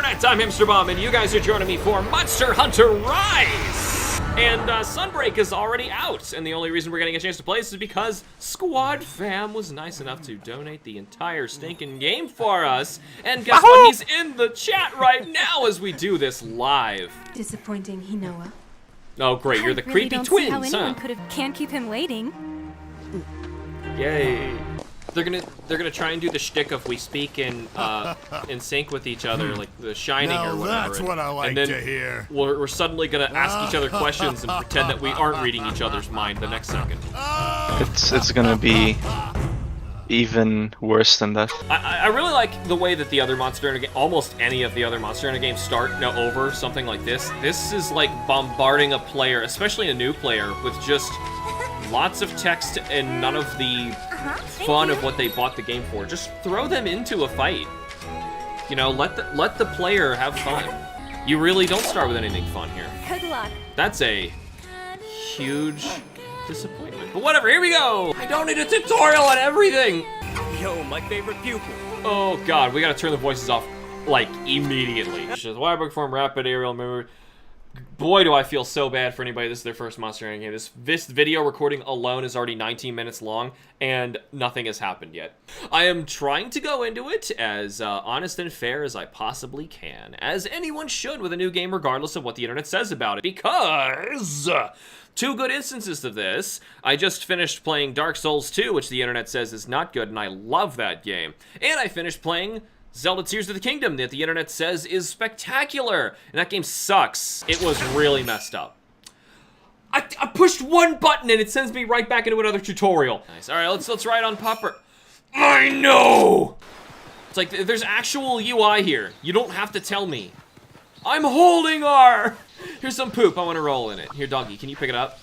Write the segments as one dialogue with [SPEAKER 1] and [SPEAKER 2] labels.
[SPEAKER 1] internet, I'm HamsterBomb, and you guys are joining me for Monster Hunter Rise! And Sunbreak is already out, and the only reason we're getting a chance to play this is because Squad Fam was nice enough to donate the entire stinking game for us. And guess what? He's in the chat right now as we do this live.
[SPEAKER 2] Disappointing, Hinoa.
[SPEAKER 1] Oh great, you're the
[SPEAKER 3] really
[SPEAKER 1] creepy
[SPEAKER 3] don't
[SPEAKER 1] twins,
[SPEAKER 3] see how anyone
[SPEAKER 1] huh?
[SPEAKER 3] can't keep him waiting.
[SPEAKER 1] Yay. They're gonna try and do the shtick of we speak in sync with each other, like The Shining
[SPEAKER 4] now
[SPEAKER 1] or whatever.
[SPEAKER 4] That's what I like
[SPEAKER 1] and then
[SPEAKER 4] to hear.
[SPEAKER 1] We're suddenly gonna ask each other questions and pretend that we aren't reading each other's mind the next second.
[SPEAKER 5] It's gonna be even worse than that.
[SPEAKER 1] I really like the way that the other Monster Hunter almost any of the other Monster Hunter games start over something like this. This is like bombarding a player, especially a new player, with just lots of text and none of the fun of what they bought the game for. Just throw them into a fight. You know, let the player have fun. You really don't start with anything fun here.
[SPEAKER 3] Good luck.
[SPEAKER 1] That's a huge disappointment. But whatever, here we go! I don't need a tutorial on everything!
[SPEAKER 6] Yo, my favorite pupil.
[SPEAKER 1] Oh god, we gotta turn the voices off, like, immediately. Wirebug form, rapid aerial memory. Boy, do I feel so bad for anybody. This is their first Monster Hunter game. This video recording alone is already 19 minutes long, and nothing has happened yet. I am trying to go into it as honest and fair as I possibly can, as anyone should with a new game, regardless of what the internet says about it. Because two good instances of this. I just finished playing Dark Souls 2, which the internet says is not good, and I love that game. And I finished playing Zelda Tears of the Kingdom, that the internet says is spectacular, and that game sucks. It was really messed up. I pushed one button and it sends me right back into another tutorial. Nice. All right, let's ride on Popper. I know. It's like there's actual UI here. You don't have to tell me. I'm holding R. Here's some poop. I want to roll in it. Here, doggy, can you pick it up?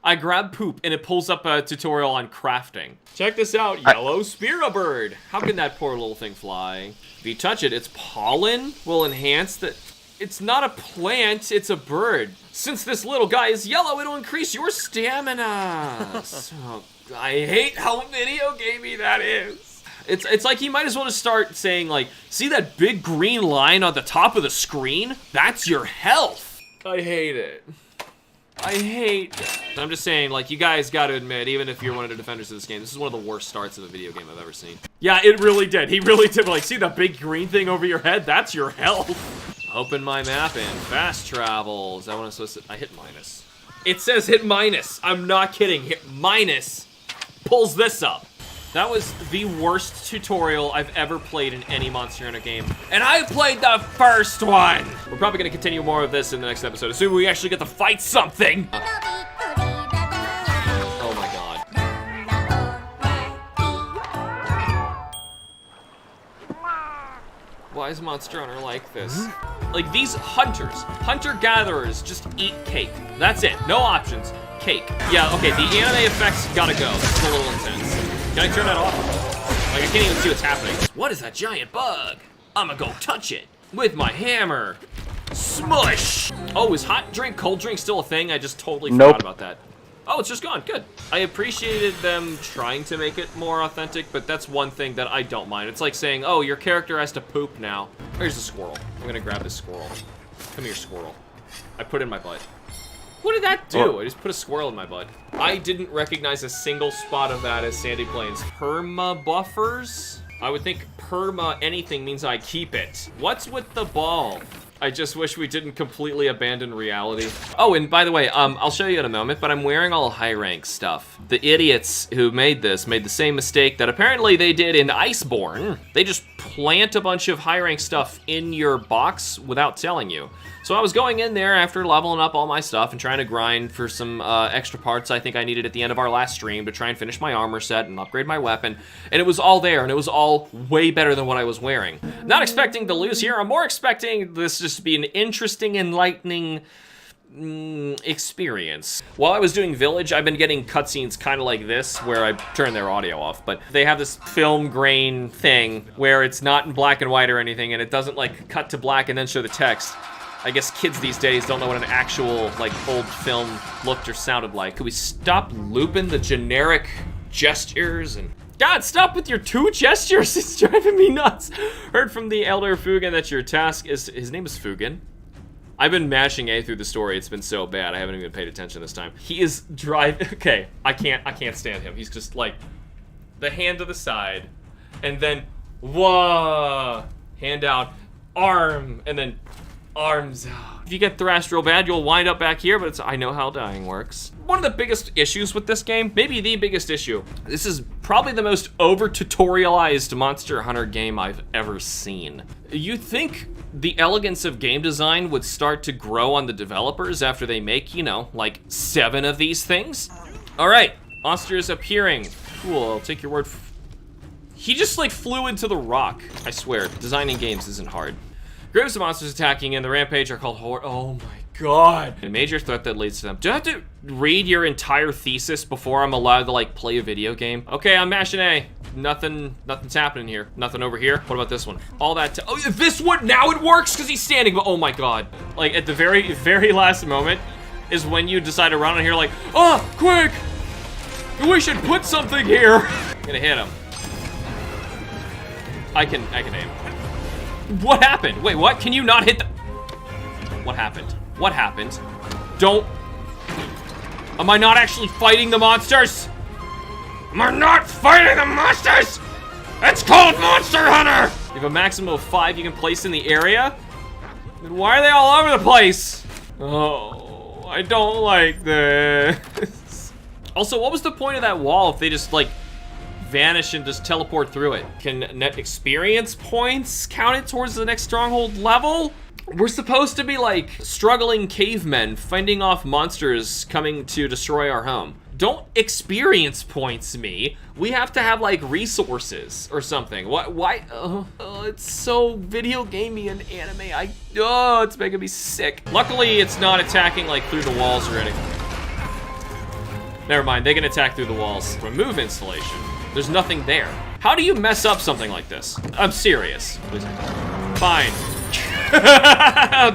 [SPEAKER 1] I grab poop and it pulls up a tutorial on crafting. Check this out, yellow spira bird. How can that poor little thing fly? If you touch it, its pollen will enhance the... It's not a plant, it's a bird. Since this little guy is yellow, it'll increase your stamina. So, I hate how video gamey that is. It's like you might as well just start saying like, see that big green line on the top of the screen? That's your health. I hate it. I hate that. I'm just saying, like, you guys gotta admit, even if you're one of the defenders of this game, this is one of the worst starts of a video game I've ever seen. Yeah, it really did. He really did. Like, see that big green thing over your head? That's your health. Open my map and fast travel. Is that what I'm supposed to... I hit minus. It says hit minus. I'm not kidding. Hit minus pulls this up. That was the worst tutorial I've ever played in any Monster Hunter game. And I played the first one! We're probably gonna continue more of this in the next episode, assuming we actually get to fight something! Oh my god. Why is Monster Hunter like this? Like, these hunters, hunter-gatherers, just eat cake. That's it, no options, cake. Yeah, okay, the anime effects gotta go. This is a little intense. Can I turn that off? Like, I can't even see what's happening. What is that giant bug? I'ma go touch it with my hammer. Smush! Oh, is hot drink, cold drink still a thing? I just totally forgot about that. Oh, it's just gone, good. I appreciated them trying to make it more authentic, but that's one thing that I don't mind. It's like saying, oh, your character has to poop now. Here's a squirrel. I'm gonna grab this squirrel. Come here, squirrel. I put it in my butt. What did that do?
[SPEAKER 5] Oh.
[SPEAKER 1] I just put a squirrel in my butt. I didn't recognize a single spot of that as Sandy Plains. Perma buffers? I would think perma anything means I keep it. What's with the ball? I just wish we didn't completely abandon reality. Oh, and by the way, I'll show you in a moment, but I'm wearing all high rank stuff. The idiots who made this made the same mistake that apparently they did in Iceborne. They just plant a bunch of high rank stuff in your box without telling you. So I was going in there after leveling up all my stuff and trying to grind for some extra parts I think I needed at the end of our last stream to try and finish my armor set and upgrade my weapon. And it was all there, and it was all way better than what I was wearing. Not expecting to lose here, I'm more expecting this just to be an interesting, enlightening experience. While I was doing Village, I've been getting cutscenes kind of like this, where I turn their audio off, but they have this film grain thing where it's not in black and white or anything, and it doesn't like cut to black and then show the text. I guess kids these days don't know what an actual, like, old film looked or sounded like. Could we stop looping the generic gestures and God, stop with your two gestures. It's driving me nuts. Heard from the Elder Fugen that your task is... His name is Fugen. I've been mashing A through the story. It's been so bad. I haven't even paid attention this time. He is driving... Okay, I can't stand him. He's just like... The hand to the side. And then... Whoa! Hand down. Arm. And then... Arms out. If you get thrashed real bad, you'll wind up back here, but it's, I know how dying works. One of the biggest issues with this game, maybe the biggest issue, this is probably the most over-tutorialized Monster Hunter game I've ever seen. You'd think the elegance of game design would start to grow on the developers after they make, you know, like 7 of these things. All right, monsters appearing. Cool, I'll take your word. He just like flew into the rock. I swear, designing games isn't hard. Groups of monsters attacking in the Rampage are called horde. Oh my god. A major threat that leads to them. Do I have to read your entire thesis before I'm allowed to like play a video game? Okay, I'm mashing A. Nothing's happening here. Nothing over here. What about this one? All that, oh, this one, now it works because he's standing, but oh my god. Like at the very last moment is when you decide to run on here like, oh, quick. We should put something here. I'm gonna hit him. I can aim. What happened? Wait, what? Can you not hit the... What happened? What happened? Don't... Am I not actually fighting the monsters? Am I not fighting the monsters? It's called Monster Hunter! You have a maximum of 5 you can place in the area? Then why are they all over the place? Oh, I don't like this. Also, what was the point of that wall if they just, like, vanish and just teleport through it? Can net experience points count it towards the next stronghold level? We're supposed to be like struggling cavemen fending off monsters coming to destroy our home. Don't experience points me. We have to have like resources or something. Why? It's so video gamey and anime. It's making me sick. Luckily, it's not attacking like through the walls or anything. Never mind, they can attack through the walls. Remove installation. There's nothing there. How do you mess up something like this? I'm serious. Fine.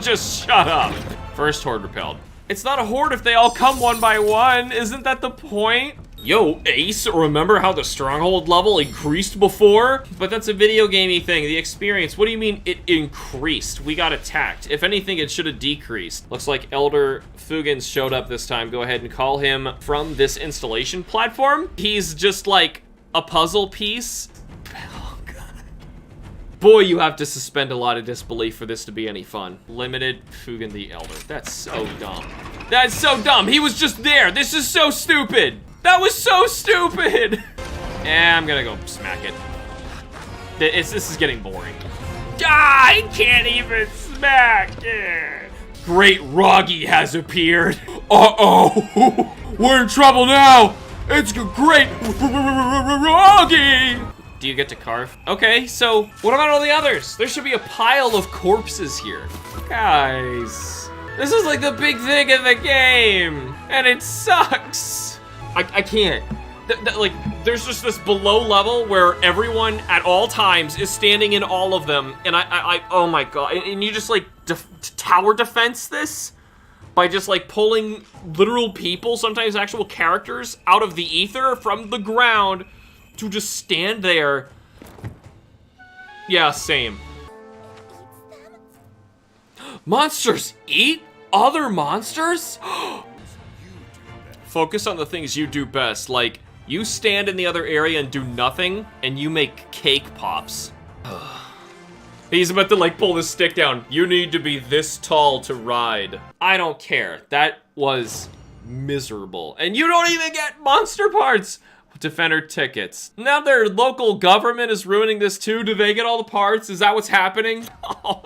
[SPEAKER 1] Just shut up. First horde repelled. It's not a horde if they all come one by one. Isn't that the point? Yo, Ace, remember how the stronghold level increased before? But that's a video gamey thing. The experience, what do you mean it increased? We got attacked. If anything, it should have decreased. Looks like Elder Fugens showed up this time. Go ahead and call him from this installation platform. He's just like a puzzle piece. Oh, God. Boy, you have to suspend a lot of disbelief for this to be any fun. Limited Fugen the Elder. That's so dumb. That's so dumb. He was just there. This is so stupid. That was so stupid. Yeah, I'm gonna go smack it. This is getting boring. I can't even smack it. Great Roggy has appeared. Uh-oh. We're in trouble now. It's great Roggy. Do you get to carve? Okay, so what about all the others? There should be a pile of corpses here. Guys, this is like the big thing in the game, and it sucks. I can't. Like, there's just this below level where everyone at all times is standing in all of them, and oh my god, and you just like tower defense this? By just like pulling literal people, sometimes actual characters, out of the ether from the ground to just stand there. Yeah, same. Monsters eat other monsters? Focus on the things you do best, like you stand in the other area and do nothing, and you make cake pops. He's about to like pull the stick down. You need to be this tall to ride. I don't care. That was miserable. And you don't even get monster parts. Defender tickets. Now their local government is ruining this too. Do they get all the parts? Is that what's happening? Oh,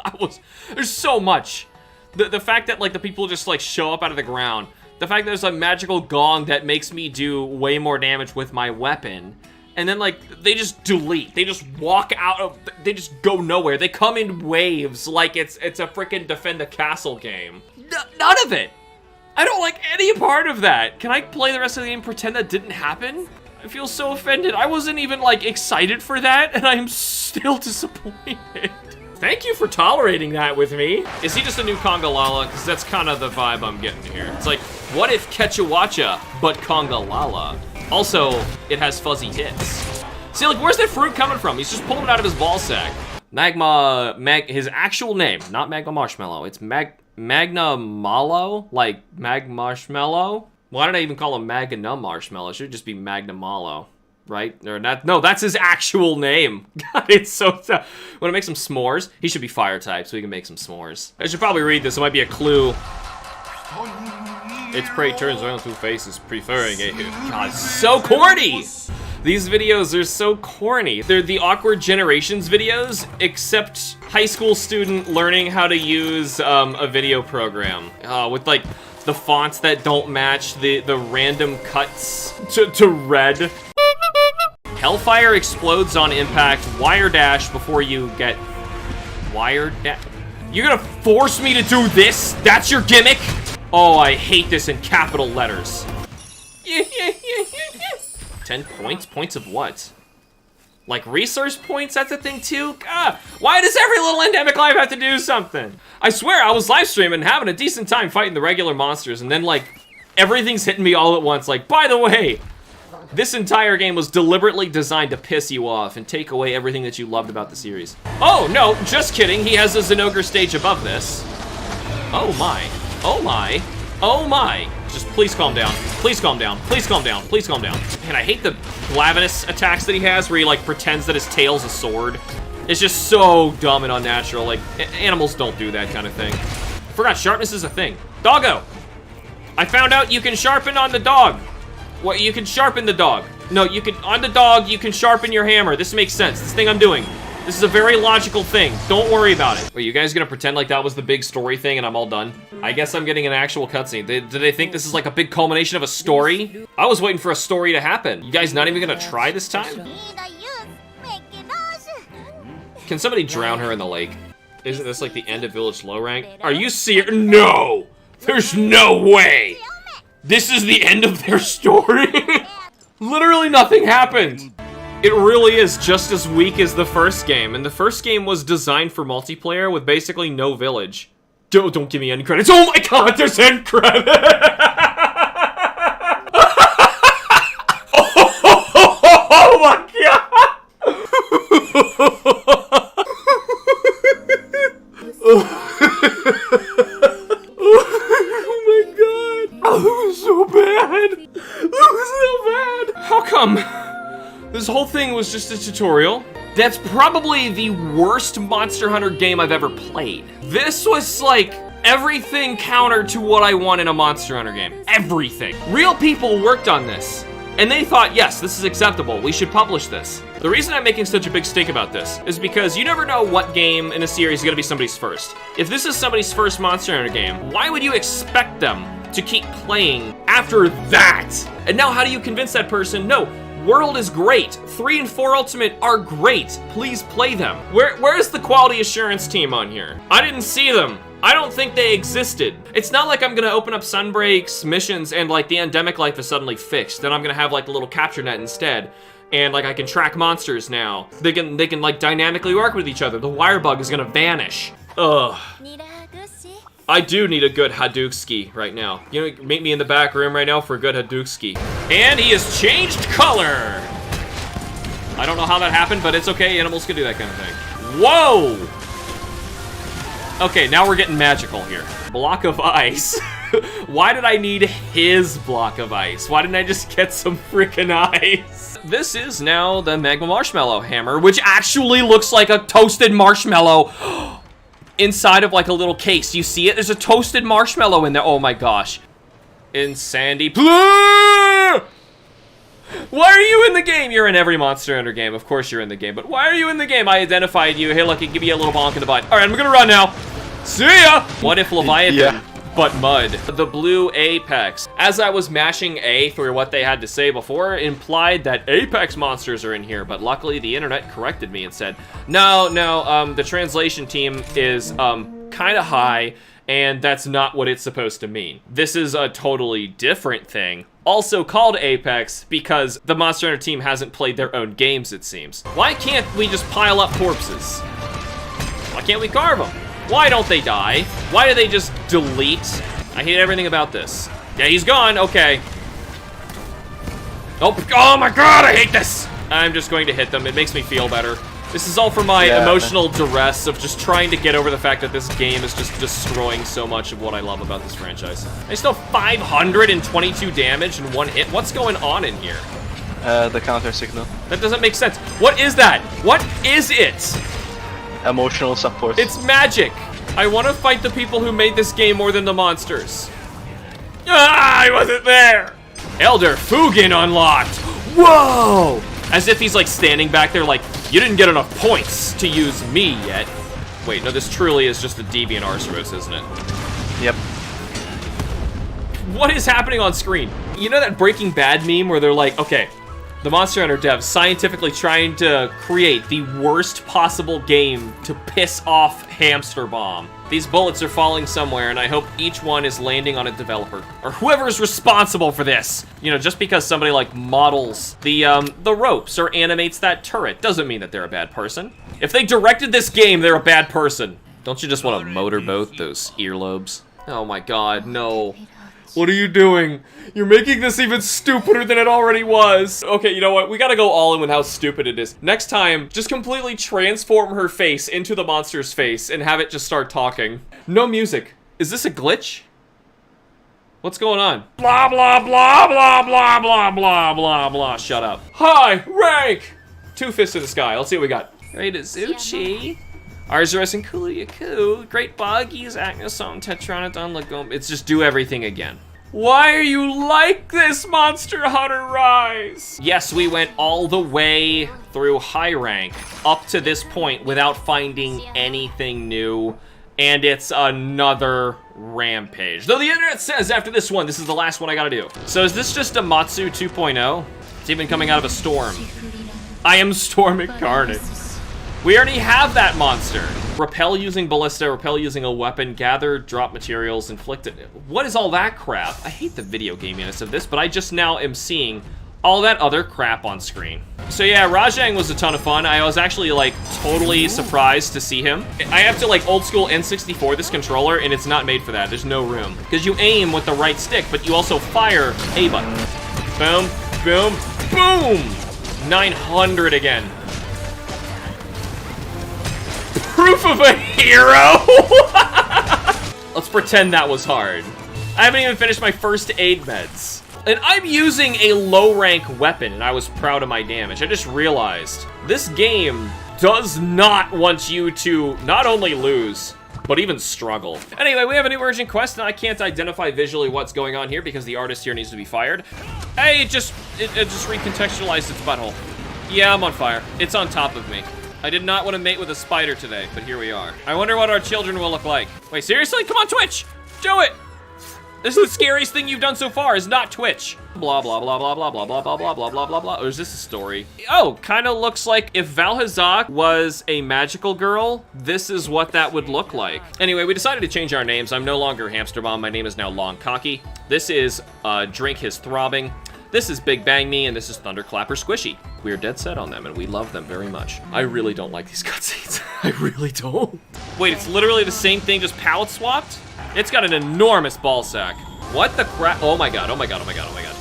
[SPEAKER 1] there's so much. The fact that like the people just like show up out of the ground. The fact that there's a magical gong that makes me do way more damage with my weapon. And then, like, they just delete. They just walk out of... They just go nowhere. They come in waves like it's a freaking defend the castle game. None of it! I don't like any part of that. Can I play the rest of the game and pretend that didn't happen? I feel so offended. I wasn't even, like, excited for that, and I'm still disappointed. Thank you for tolerating that with me. Is he just a new Congalala? Because that's kind of the vibe I'm getting here. It's like, what if Quechuacha, but Congalala? Also, it has fuzzy hits. See, like, where's that fruit coming from? He's just pulling it out of his ball sack. His actual name, not Magma Marshmallow. It's Magnamalo, like Mag Marshmallow. Why did I even call him Magnum Marshmallow? It should just be Magnamalo, right? Or not? No, that's his actual name. God, it's so tough. Want to make some s'mores? He should be fire type, so we can make some s'mores. I should probably read this. It might be a clue. Its prey turns around two faces, preferring a God, so corny! These videos are so corny. They're the Awkward Generations videos, except high school student learning how to use a video program. With like the fonts that don't match, the random cuts to red. Hellfire explodes on impact, wire dash before you get wire dash. You're gonna force me to do this? That's your gimmick? Oh, I hate this in capital letters. 10 points? Points of what? Like resource points? That's a thing too? God, why does every little endemic life have to do something? I swear I was live streaming and having a decent time fighting the regular monsters, and then like everything's hitting me all at once. Like, by the way, this entire game was deliberately designed to piss you off and take away everything that you loved about the series. Oh no, just kidding. He has a Zenogre stage above this. Oh my. Oh my. Oh my. Just please calm down. Please calm down. Please calm down. Please calm down. And I hate the Glavenus attacks that he has where he like pretends that his tail's a sword. It's just so dumb and unnatural. Like, animals don't do that kind of thing. I forgot sharpness is a thing. Doggo! I found out you can sharpen on the dog. What, you can sharpen the dog. No, you can, on the dog, you can sharpen your hammer. This makes sense. This thing I'm doing. This is a very logical thing. Don't worry about it. Wait, you guys gonna pretend like that was the big story thing and I'm all done? I guess I'm getting an actual cutscene. Do they think this is like a big culmination of a story? I was waiting for a story to happen. You guys not even gonna try this time? Can somebody drown her in the lake? Isn't this like the end of Village Low Rank? Are you serious? No! There's no way! This is the end of their story? Literally nothing happened. It really is just as weak as the first game, and the first game was designed for multiplayer with basically no village. Don't give me end credits. Oh my god, there's end credits! Oh my god! Oh my god! Oh, that was so bad! That was so bad! How come? This whole thing was just a tutorial. That's probably the worst Monster Hunter game I've ever played. This was like everything counter to what I want in a Monster Hunter game. Everything. Real people worked on this. And they thought, yes, this is acceptable. We should publish this. The reason I'm making such a big stink about this is because you never know what game in a series is gonna be somebody's first. If this is somebody's first Monster Hunter game, why would you expect them to keep playing after that? And now how do you convince that person, no, World is great. 3 and 4 Ultimate are great. Please play them. Where's the quality assurance team on here? I didn't see them. I don't think they existed. It's not like I'm gonna open up Sunbreak's missions and like the endemic life is suddenly fixed. Then I'm gonna have like a little capture net instead. And like I can track monsters now. They can like dynamically work with each other. The wire bug is gonna vanish. Ugh. I do need a good Hadouken right now. You know, meet me in the back room right now for a good Hadouken. And he has changed color! I don't know how that happened, but it's okay. Animals can do that kind of thing. Whoa! Okay, now we're getting magical here. Block of ice. Why did I need his block of ice? Why didn't I just get some freaking ice? This is now the Magma Marshmallow hammer, which actually looks like a toasted marshmallow. Inside of like a little case. You see it? There's a toasted marshmallow in there. Oh my gosh. In Sandy. Why are you in the game? You're in every Monster Hunter game. Of course you're in the game. But why are you in the game? I identified you. Hey, look, give you a little bonk in the butt. All right, I'm gonna run now. See ya! What if Leviathan, but mud? The blue apex. As I was mashing A through what they had to say before, implied that apex monsters are in here, but luckily the internet corrected me and said, no, the translation team is kind of high, and that's not what it's supposed to mean. This is a totally different thing, also called Apex, because the Monster Hunter team hasn't played their own games, it seems. Why can't we just pile up corpses? Why can't we carve them? Why don't they die? Why do they just delete? I hate everything about this. Yeah, he's gone, okay. Oh my god, I hate this! I'm just going to hit them. It makes me feel better. This is all for my emotional duress of just trying to get over the fact that this game is just destroying so much of what I love about this franchise. I still 522 damage in one hit. What's going on in here?
[SPEAKER 5] The counter signal.
[SPEAKER 1] That doesn't make sense. What is that? What is it?
[SPEAKER 5] Emotional support.
[SPEAKER 1] It's magic. I want to fight the people who made this game more than the monsters. Ah, I wasn't there. Elder Fugin unlocked. Whoa! As if he's like standing back there like, you didn't get enough points to use me yet. Wait, no, this truly is just a deviant Arceros, isn't it?
[SPEAKER 5] Yep.
[SPEAKER 1] What is happening on screen? You know that Breaking Bad meme where they're like, okay, the Monster Hunter devs scientifically trying to create the worst possible game to piss off HamsterBomb. These bullets are falling somewhere, and I hope each one is landing on a developer or whoever's responsible for this. You know, just because somebody like models the ropes or animates that turret doesn't mean that they're a bad person. If they directed this game, they're a bad person. Don't you just want to motorboat those earlobes? Oh my God, no. What are you doing? You're making this even stupider than it already was. Okay, you know what? We gotta go all in with how stupid it is. Next time, just completely transform her face into the monster's face and have it just start talking. No music. Is this a glitch? What's going on? Blah, blah, blah, blah, blah, blah, blah, blah, blah. Shut up. Hi, rank! 2 fists to the sky. Let's see what we got. Great Azuchi. Arceus and Kuliaku, Great Boggies, Agneson, Tetranodon, Lagom. It's just do everything again. Why are you like this, Monster Hunter Rise? Yes, we went all the way through high rank up to this point without finding anything new, and it's another Rampage. Though the internet says after this one, this is the last one I gotta do. So is this just a Matsu 2.0? It's even coming out of a storm. I am Storm Incarnate. We already have that monster. Repel using ballista, repel using a weapon, gather, drop materials, inflict it. What is all that crap? I hate the video gaminess of this, but I just now am seeing all that other crap on screen. So yeah, Rajang was a ton of fun. I was actually like totally surprised to see him. I have to like old school N64 this controller, and it's not made for that. There's no room. Because you aim with the right stick, but you also fire A button. Boom, boom, boom! 900 again. Proof of a hero? Let's pretend that was hard. I haven't even finished my first aid meds. And I'm using a low rank weapon, and I was proud of my damage. I just realized this game does not want you to not only lose, but even struggle. Anyway, we have a new urgent quest, and I can't identify visually what's going on here because the artist here needs to be fired. Hey, it just recontextualized its butthole. Yeah, I'm on fire. It's on top of me. I did not want to mate with a spider today, but here we are. I wonder what our children will look like. Wait, seriously? Come on, Twitch! Do it! This is the scariest thing you've done so far, is not Twitch. Blah, blah, blah, blah, blah, blah, blah, blah, blah, blah, blah, blah, blah. Or is this a story? Oh, kind of looks like if Valhazak was a magical girl, this is what that would look like. Anyway, we decided to change our names. I'm no longer HamsterBomb. My name is now Long Cocky. This is Drink His Throbbing. This is Big Bang Me, and this is Thunderclapper Squishy. We are dead set on them, and we love them very much. I really don't like these cutscenes. I really don't. Wait, it's literally the same thing, just palette swapped? It's got an enormous ball sack. What the crap? Oh my god, oh my god, oh my god, oh my god.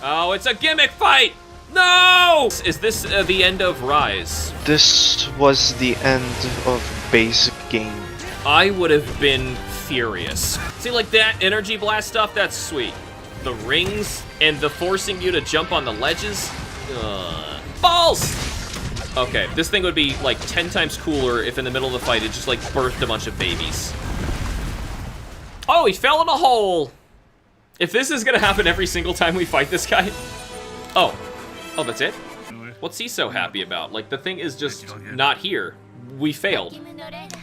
[SPEAKER 1] Oh, it's a gimmick fight! No! Is this the end of Rise?
[SPEAKER 5] This was the end of basic game.
[SPEAKER 1] I would have been furious. See, like that energy blast stuff, that's sweet. The rings and the forcing you to jump on the ledges. Balls! Okay, this thing would be like 10 times cooler if in the middle of the fight it just like birthed a bunch of babies. Oh, he fell in a hole. If this is gonna happen every single time we fight this guy. Oh, that's it? What's he so happy about? Like the thing is just not here. We failed.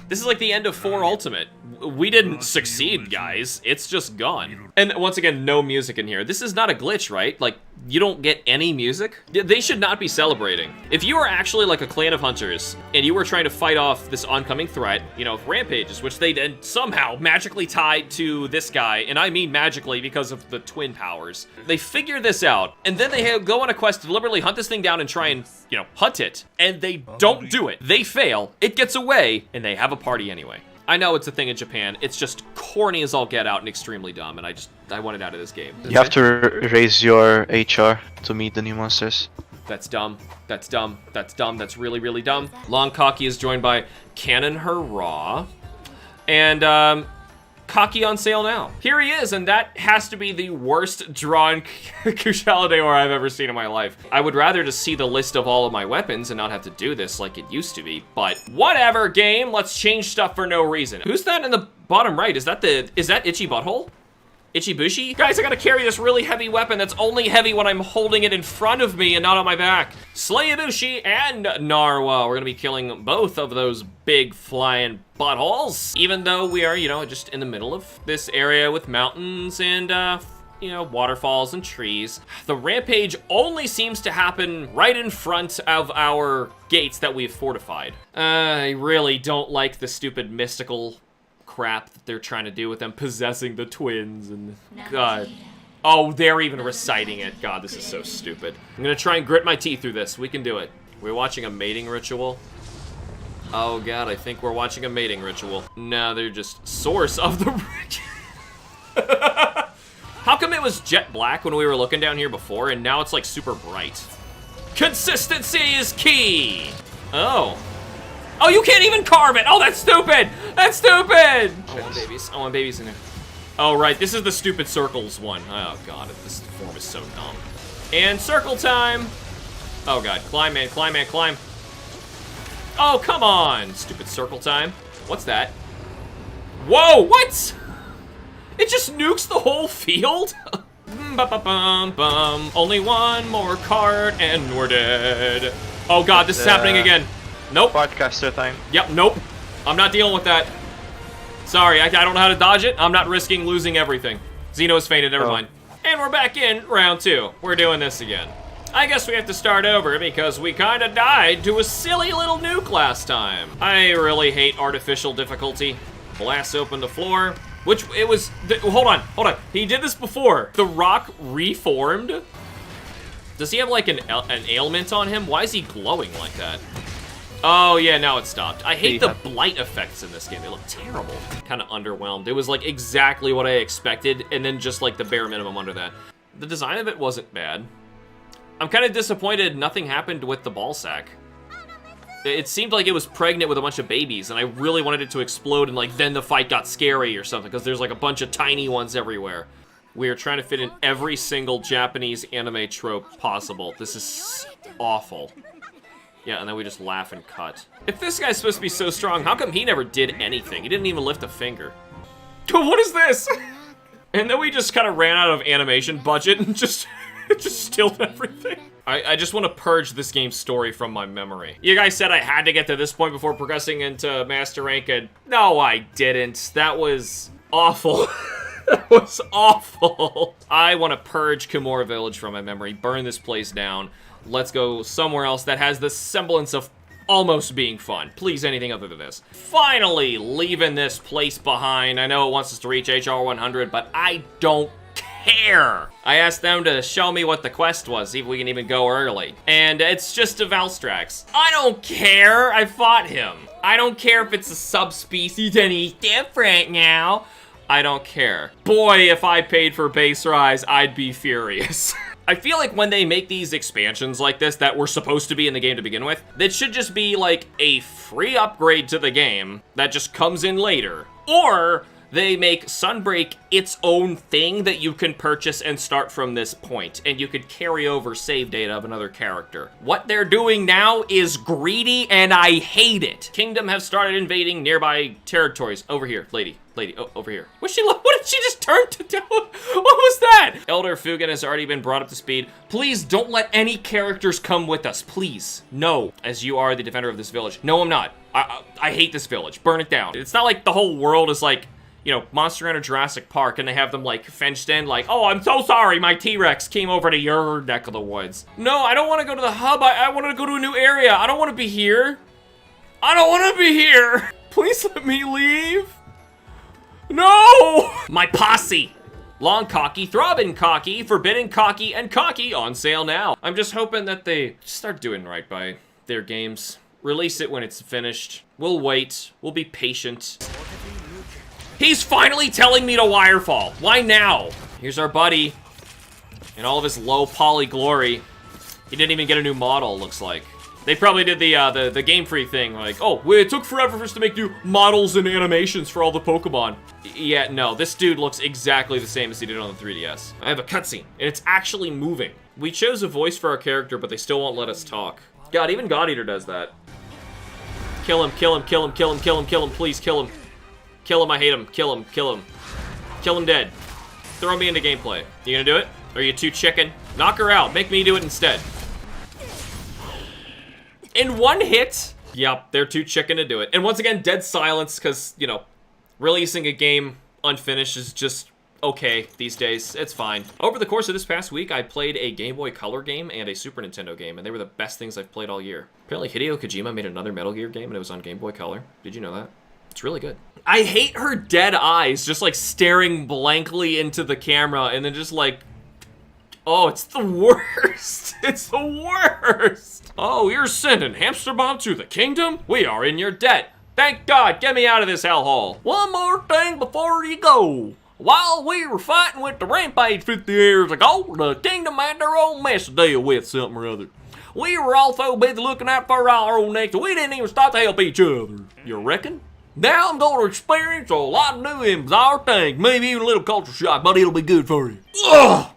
[SPEAKER 1] This is like the end of 4 Ultimate. We didn't succeed, guys. It's just gone. And once again, no music in here. This is not a glitch, right? Like, you don't get any music? They should not be celebrating. If you are actually like a clan of hunters, and you were trying to fight off this oncoming threat, you know, Rampages, which they then somehow magically tied to this guy, and I mean magically because of the twin powers. They figure this out, and then they go on a quest to deliberately hunt this thing down and try and, you know, hunt it. And they don't do it. They fail, it gets away, and they have a party anyway. I know it's a thing in Japan. It's just corny as all get out and extremely dumb, and I want it out of this game.
[SPEAKER 5] You have to raise your HR to meet the new monsters.
[SPEAKER 1] That's dumb. That's dumb. That's dumb. That's really, really dumb. Long Kaki is joined by Cannon Hurrah. And, Kaki on sale now. Here he is, and that has to be the worst drawn Kushalador I've ever seen in my life. I would rather just see the list of all of my weapons and not have to do this like it used to be, but whatever, game. Let's change stuff for no reason. Who's that in the bottom right? Is that Itchy Butthole? Itchy Bushy? Guys, I gotta carry this really heavy weapon that's only heavy when I'm holding it in front of me and not on my back. Slayabushi and Narwa. We're gonna be killing both of those big flying buttholes. Even though we are, you know, just in the middle of this area with mountains and, you know, waterfalls and trees. The Rampage only seems to happen right in front of our gates that we've fortified. I really don't like the stupid mystical crap that they're trying to do with them possessing the twins and God. Oh, they're even reciting it. God, this is so stupid. I'm gonna try and grit my teeth through this. We can do it. We're watching a mating ritual. Oh God, I think we're watching a mating ritual. No, they're just source of the How come it was jet black when we were looking down here before and now it's like super bright? Consistency is key. Oh. Oh, you can't even carve it! Oh, that's stupid! That's stupid! I want babies. I want babies in there. Oh, right, this is the stupid circles one. Oh, God, this form is so dumb. And circle time! Oh, God, climb, man, climb, man, climb. Oh, come on! Stupid circle time. What's that? Whoa, what? It just nukes the whole field? Bum. Only one more card and we're dead. Oh, God, this is happening again. Nope.
[SPEAKER 5] Podcaster time.
[SPEAKER 1] Yep, nope. I'm not dealing with that. Sorry, I don't know how to dodge it. I'm not risking losing everything. Xeno is fainted, never mind. And we're back in round 2. We're doing this again. I guess we have to start over because we kind of died to a silly little nuke last time. I really hate artificial difficulty. Blast open the floor, which it was, hold on. He did this before. The rock reformed. Does he have like an ailment on him? Why is he glowing like that? Oh, yeah, now it stopped. I hate the blight effects in this game. They look terrible. Kind of underwhelmed. It was, like, exactly what I expected, and then just, like, the bare minimum under that. The design of it wasn't bad. I'm kind of disappointed nothing happened with the ball sack. It seemed like it was pregnant with a bunch of babies, and I really wanted it to explode, and, like, then the fight got scary or something, because there's, like, a bunch of tiny ones everywhere. We are trying to fit in every single Japanese anime trope possible. This is awful. Yeah, and then we just laugh and cut. If this guy's supposed to be so strong, how come he never did anything? He didn't even lift a finger. What is this? And then we just kind of ran out of animation budget and just stilled everything. I just want to purge this game's story from my memory. You guys said I had to get to this point before progressing into Master Rank, and no, I didn't. That was awful. That was awful. I want to purge Kimura Village from my memory, burn this place down. Let's go somewhere else that has the semblance of almost being fun. Please, anything other than this. Finally, leaving this place behind. I know it wants us to reach HR 100, but I don't care. I asked them to show me what the quest was, see if we can even go early. And it's just a Valstrax. I don't care. I fought him. I don't care if it's a subspecies and he's different now. I don't care. Boy, if I paid for base rise, I'd be furious. I feel like when they make these expansions like this that were supposed to be in the game to begin with, that should just be like a free upgrade to the game that just comes in later. Or they make Sunbreak its own thing that you can purchase and start from this point, and you could carry over save data of another character. What they're doing now is greedy, and I hate it. Kingdom have started invading nearby territories. Over here, lady, oh, over here. What did she just turn to do? What was that? Elder Fugan has already been brought up to speed. Please don't let any characters come with us, please. No, as you are the defender of this village. No, I'm not. I hate this village. Burn it down. It's not like the whole world is like, you know, Monster Hunter Jurassic Park, and they have them, like, fenced in, like, oh, I'm so sorry, my T-Rex came over to your neck of the woods. No, I don't want to go to the hub. I want to go to a new area. I don't want to be here. I don't want to be here. Please let me leave. No! My posse. Long Cocky, Throbbing Cocky, Forbidden Cocky, and Cocky on sale now. I'm just hoping that they start doing right by their games. Release it when it's finished. We'll wait. We'll be patient. He's finally telling me to wirefall. Why now? Here's our buddy in all of his low poly glory. He didn't even get a new model, looks like. They probably did the Game Freak thing, like, oh, it took forever for us to make new models and animations for all the Pokemon. Yeah, no, this dude looks exactly the same as he did on the 3DS. I have a cutscene, and it's actually moving. We chose a voice for our character, but they still won't let us talk. God, even God Eater does that. Kill him, kill him, kill him, kill him, kill him, kill him, please kill him. Kill him, I hate him, kill him, kill him. Kill him dead. Throw me into gameplay. You gonna do it? Or are you too chicken? Knock her out, make me do it instead. In one hit? Yep, they're too chicken to do it. And once again, dead silence, because, you know, releasing a game unfinished is just okay these days. It's fine. Over the course of this past week, I played a Game Boy Color game and a Super Nintendo game, and they were the best things I've played all year. Apparently, Hideo Kojima made another Metal Gear game, and it was on Game Boy Color. Did you know that? It's really good. I hate her dead eyes, just like staring blankly into the camera, and then just like, oh, it's the worst. It's the worst. Oh, you're sending HamsterBomb to the kingdom? We are in your debt. Thank God, get me out of this hellhole. One more thing before you go. While we were fighting with the Rampage 50 years ago, the kingdom had their own mess to deal with, something or other. We were also busy looking out for our own necks, we didn't even start to help each other. You reckon? Now I'm going to experience a lot of new and bizarre things, maybe even a little culture shock, but it'll be good for you. Ugh!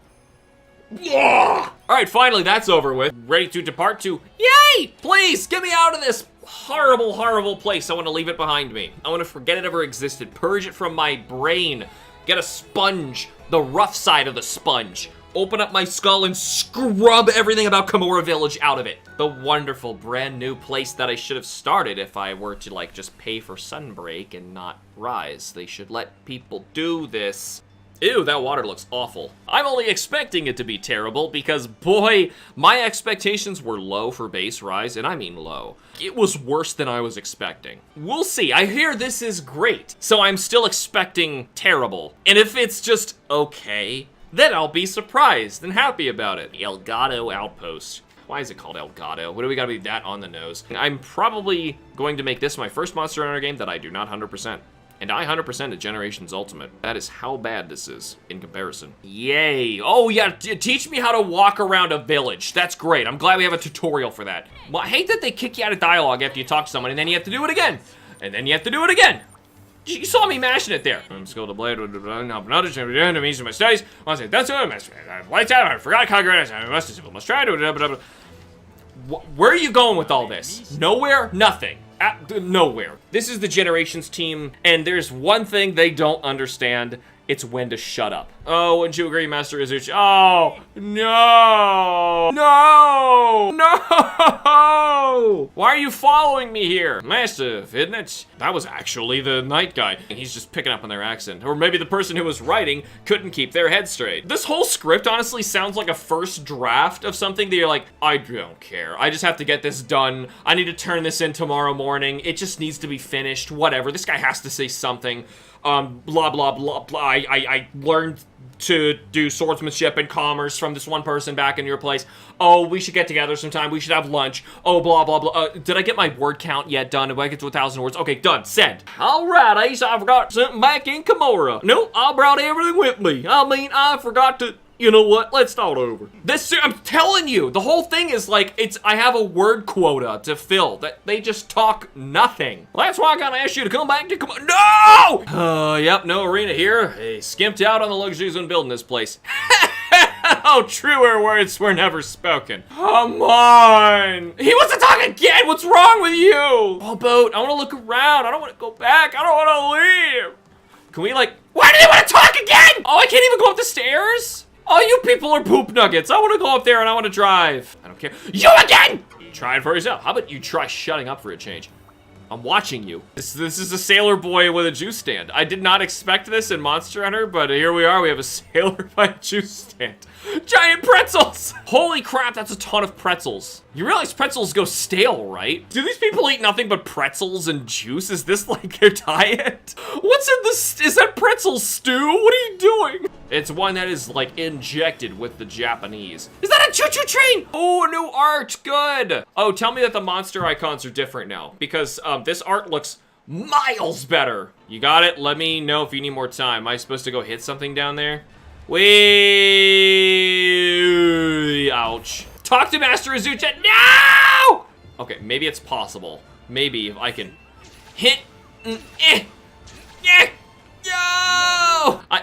[SPEAKER 1] Yeah! Alright, finally that's over with. Ready to depart to, yay! Please, get me out of this horrible, horrible place. I want to leave it behind me. I want to forget it ever existed. Purge it from my brain. Get a sponge, the rough side of the sponge. Open up my skull and scrub everything about Kimura Village out of it. The wonderful brand new place that I should have started if I were to like just pay for Sunbreak and not Rise. They should let people do this. Ew, that water looks awful. I'm only expecting it to be terrible because, boy, my expectations were low for base Rise, and I mean low. It was worse than I was expecting. We'll see. I hear this is great, so I'm still expecting terrible. And if it's just okay, then I'll be surprised and happy about it. Elgado Outpost. Why is it called Elgado? What do we gotta be that on the nose? I'm probably going to make this my first Monster Hunter game that I do not 100%. And I 100% at Generations Ultimate. That is how bad this is in comparison. Yay. Oh yeah, teach me how to walk around a village. That's great. I'm glad we have a tutorial for that. Well, I hate that they kick you out of dialogue after you talk to someone and then you have to do it again. And then you have to do it again. You saw me mashing it there. I'm skilled to blade with another enemies in my studies. Once that's what I messed with. Lights out, I forgot congregation. I must try to. Where are you going with all this? Nowhere? Nothing. Nowhere. This is the Generations team, and there's one thing they don't understand. It's when to shut up. Oh, wouldn't you agree, Master Izuchi? Oh, no! No! No! Why are you following me here? Massive, isn't it? That was actually the night guy. He's just picking up on their accent. Or maybe the person who was writing couldn't keep their head straight. This whole script honestly sounds like a first draft of something that you're like, I don't care. I just have to get this done. I need to turn this in tomorrow morning. It just needs to be finished. Whatever. This guy has to say something. Blah, blah, blah, blah. I learned to do swordsmanship and commerce from this one person back in your place. Oh, we should get together sometime. We should have lunch. Oh, blah, blah, blah. Did I get my word count yet done? Did I get to 1,000 words? Okay, done. Send. All right, Ace, I forgot something back in Kimura. No, I brought everything with me. I forgot to... You know what? Let's start over. I'm telling you, the whole thing is like, I have a word quota to fill. That they just talk nothing. Well, that's why I gotta ask you to come back to No! Yep, no arena here. Hey, skimped out on the luxuries when building this place. Oh, truer words were never spoken. Come on. He wants to talk again. What's wrong with you? Oh, boat, I want to look around. I don't want to go back. I don't want to leave. Can we why do you want to talk again? Oh, I can't even go up the stairs? Oh, you people are poop nuggets. I want to go up there and I want to drive. I don't care. You again! Try it for yourself. How about you try shutting up for a change? I'm watching you. This is a sailor boy with a juice stand. I did not expect this in Monster Hunter, but here we are. We have a sailor by a juice stand. Giant pretzels! Holy crap, that's a ton of pretzels. You realize pretzels go stale, right? Do these people eat nothing but pretzels and juice? Is this like their diet? What's in this? Is that pretzel stew? What are you doing? It's one that is like injected with the Japanese. Is that a choo-choo train? Oh, a new art, good. Oh, tell me that the monster icons are different now because this art looks Miles better. You got it? Let me know if you need more time. Am I supposed to go hit something down there? Wait. Ouch. Talk to Master Azucha. No! Okay, maybe it's possible. Maybe if I can hit. No!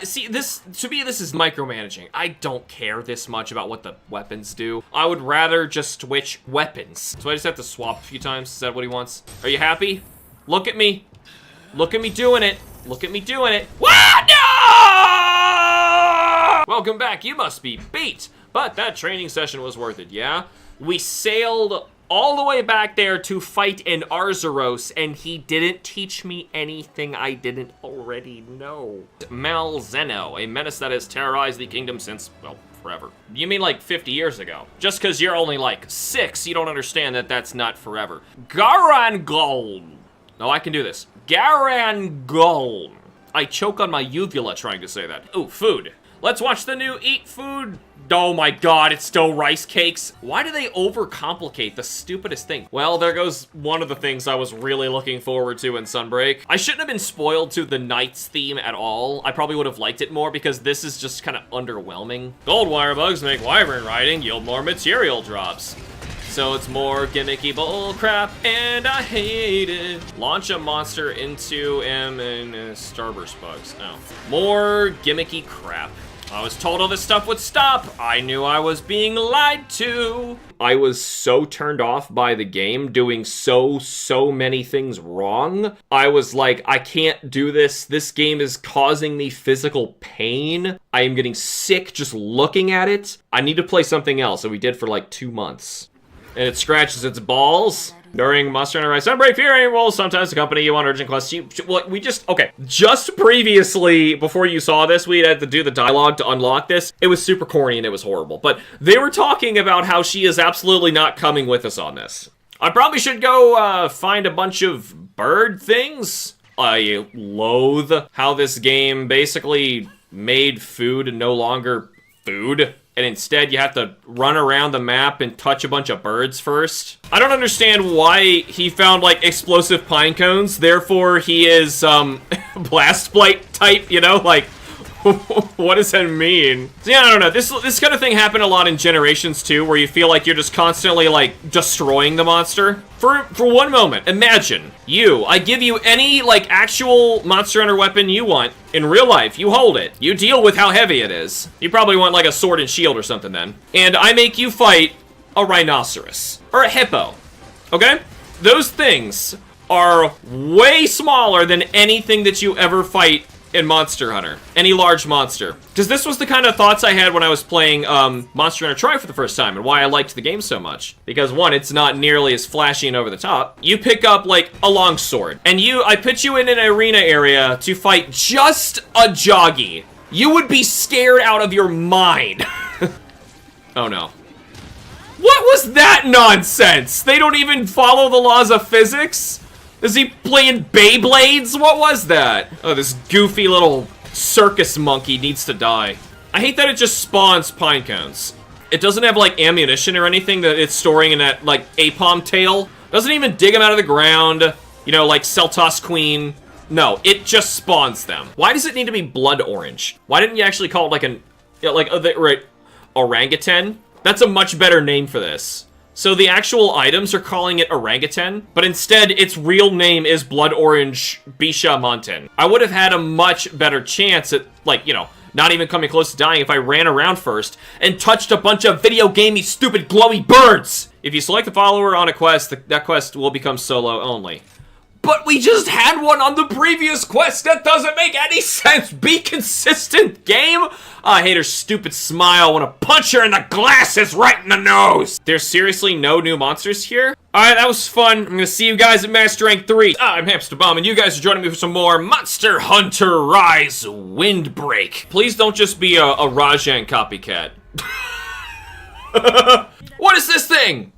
[SPEAKER 1] See, to me, this is micromanaging. I don't care this much about what the weapons do. I would rather just switch weapons. So I just have to swap a few times. Is that what he wants? Are you happy? Look at me. Look at me doing it. Look at me doing it. What? No! Welcome back. You must be beat. But that training session was worth it, yeah? We sailed all the way back there to fight in Arzuros, and he didn't teach me anything I didn't already know. Malzeno, a menace that has terrorized the kingdom since, well, forever. You mean like 50 years ago? Just because you're only like 6, you don't understand that that's not forever. Garangol. No, I can do this. Garangol. I choke on my uvula trying to say that. Ooh, food. Let's watch the new Eat Food. Oh my god, it's still rice cakes. Why do they overcomplicate the stupidest thing? Well, there goes one of the things I was really looking forward to in Sunbreak. I shouldn't have been spoiled to the Knights theme at all. I probably would have liked it more because this is just kind of underwhelming. Gold wire bugs make wyvern riding yield more material drops. So it's more gimmicky bull crap, and I hate it. Launch a monster into and starburst bugs. Oh. More gimmicky crap. I was told all this stuff would stop. I knew I was being lied to. I was so turned off by the game doing so many things wrong. I was like, I can't do this. This game is causing me physical pain. I am getting sick just looking at it. I need to play something else, and we did for like 2 months. And it scratches its balls. During Monster Hunter Rise Sunbreak, Fury will sometimes accompany you on urgent quests. Okay. Just previously, before you saw this, we had to do the dialogue to unlock this. It was super corny and it was horrible. But they were talking about how she is absolutely not coming with us on this. I probably should go find a bunch of bird things. I loathe how this game basically made food no longer food. And instead, you have to run around the map and touch a bunch of birds first. I don't understand why he found, like, explosive pine cones. Therefore, he is, blast blight type, you know? Like, what does that mean? So, yeah, I don't know. This kind of thing happened a lot in Generations 2, where you feel like you're just constantly, like, destroying the monster. For one moment, imagine I give you any, like, actual Monster Hunter weapon you want. In real life, you hold it. You deal with how heavy it is. You probably want, like, a sword and shield or something then. And I make you fight a rhinoceros. Or a hippo. Okay? Those things are way smaller than anything that you ever fight in Monster Hunter. Any large monster. Because this was the kind of thoughts I had when I was playing Monster Hunter Tri for the first time, and why I liked the game so much. Because one, it's not nearly as flashy and over the top. You pick up, like, a long sword, and I put you in an arena area to fight just a Joggy. You would be scared out of your mind. Oh no. What was that nonsense? They don't even follow the laws of physics? Is he playing Beyblades? What was that? Oh, this goofy little circus monkey needs to die. I hate that it just spawns pine cones. It doesn't have, like, ammunition or anything that it's storing in that, like, Apom tail. Doesn't even dig them out of the ground. You know, like Seltos Queen. No, it just spawns them. Why does it need to be blood orange? Why didn't you actually call it, like, right, orangutan? That's a much better name for this. So the actual items are calling it orangutan, but instead its real name is Blood Orange Bisha Mountain. I would have had a much better chance at, like, you know, not even coming close to dying if I ran around first and touched a bunch of video gamey stupid glowy birds! If you select a follower on a quest, that quest will become solo only. But we just had one on the previous quest! That doesn't make any sense! Be consistent, game! I hate her stupid smile. I want to punch her in the glasses right in the nose! There's seriously no new monsters here? Alright, that was fun. I'm gonna see you guys at Master Rank 3. I'm HamsterBomb, and you guys are joining me for some more Monster Hunter Rise Windbreak. Please don't just be a Rajan copycat. What is this thing?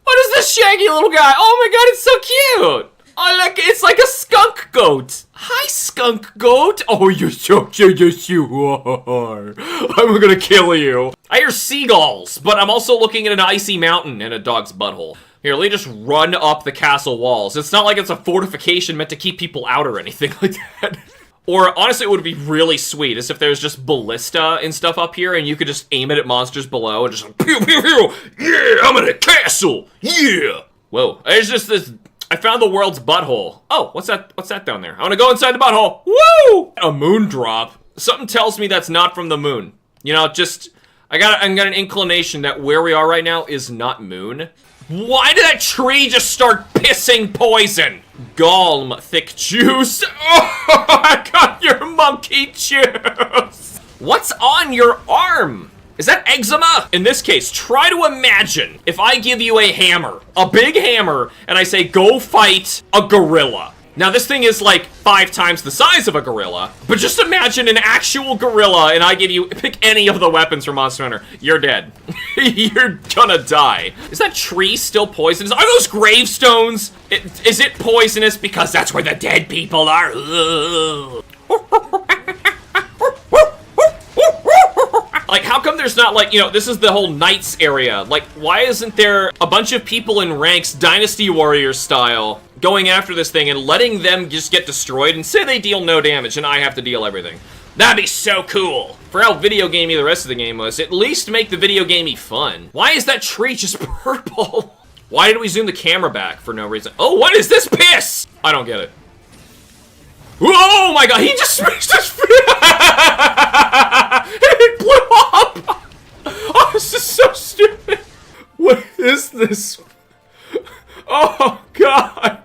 [SPEAKER 1] What is this shaggy little guy? Oh my god, it's so cute! Oh, look, it's like a skunk goat. Hi, skunk goat. Oh, you're so cute. Yes, you are. I'm gonna kill you. I hear seagulls, but I'm also looking at an icy mountain and a dog's butthole. Here, let me just run up the castle walls. It's not like it's a fortification meant to keep people out or anything like that. Or, honestly, it would be really sweet as if there's just ballista and stuff up here, and you could just aim it at monsters below and just like, pew, pew, pew! Yeah, I'm in a castle! Yeah! Whoa, it's just this... I found the world's butthole. Oh, what's that? What's that down there? I want to go inside the butthole. Woo! A moon drop. Something tells me that's not from the moon. You know, just... I got an inclination that where we are right now is not moon. Why did that tree just start pissing poison? Galm, thick juice. Oh, I got your monkey juice. What's on your arm? Is that eczema? In this case, try to imagine if I give you a hammer, a big hammer, and I say, go fight a gorilla. Now, this thing is like 5 times the size of a gorilla, but just imagine an actual gorilla and I give you, pick any of the weapons from Monster Hunter. You're dead. You're gonna die. Is that tree still poisonous? Are those gravestones? Is it poisonous? Because that's where the dead people are. Like, how come there's not, like, you know, this is the whole Knights area. Like, why isn't there a bunch of people in ranks, Dynasty Warrior style, going after this thing and letting them just get destroyed and say they deal no damage and I have to deal everything? That'd be so cool. For how video gamey the rest of the game was, at least make the video gamey fun. Why is that tree just purple? Why did we zoom the camera back for no reason? Oh, what is this piss? I don't get it. Oh my god, he just smashed his it blew up! Oh, this is so stupid. What is this? Oh god.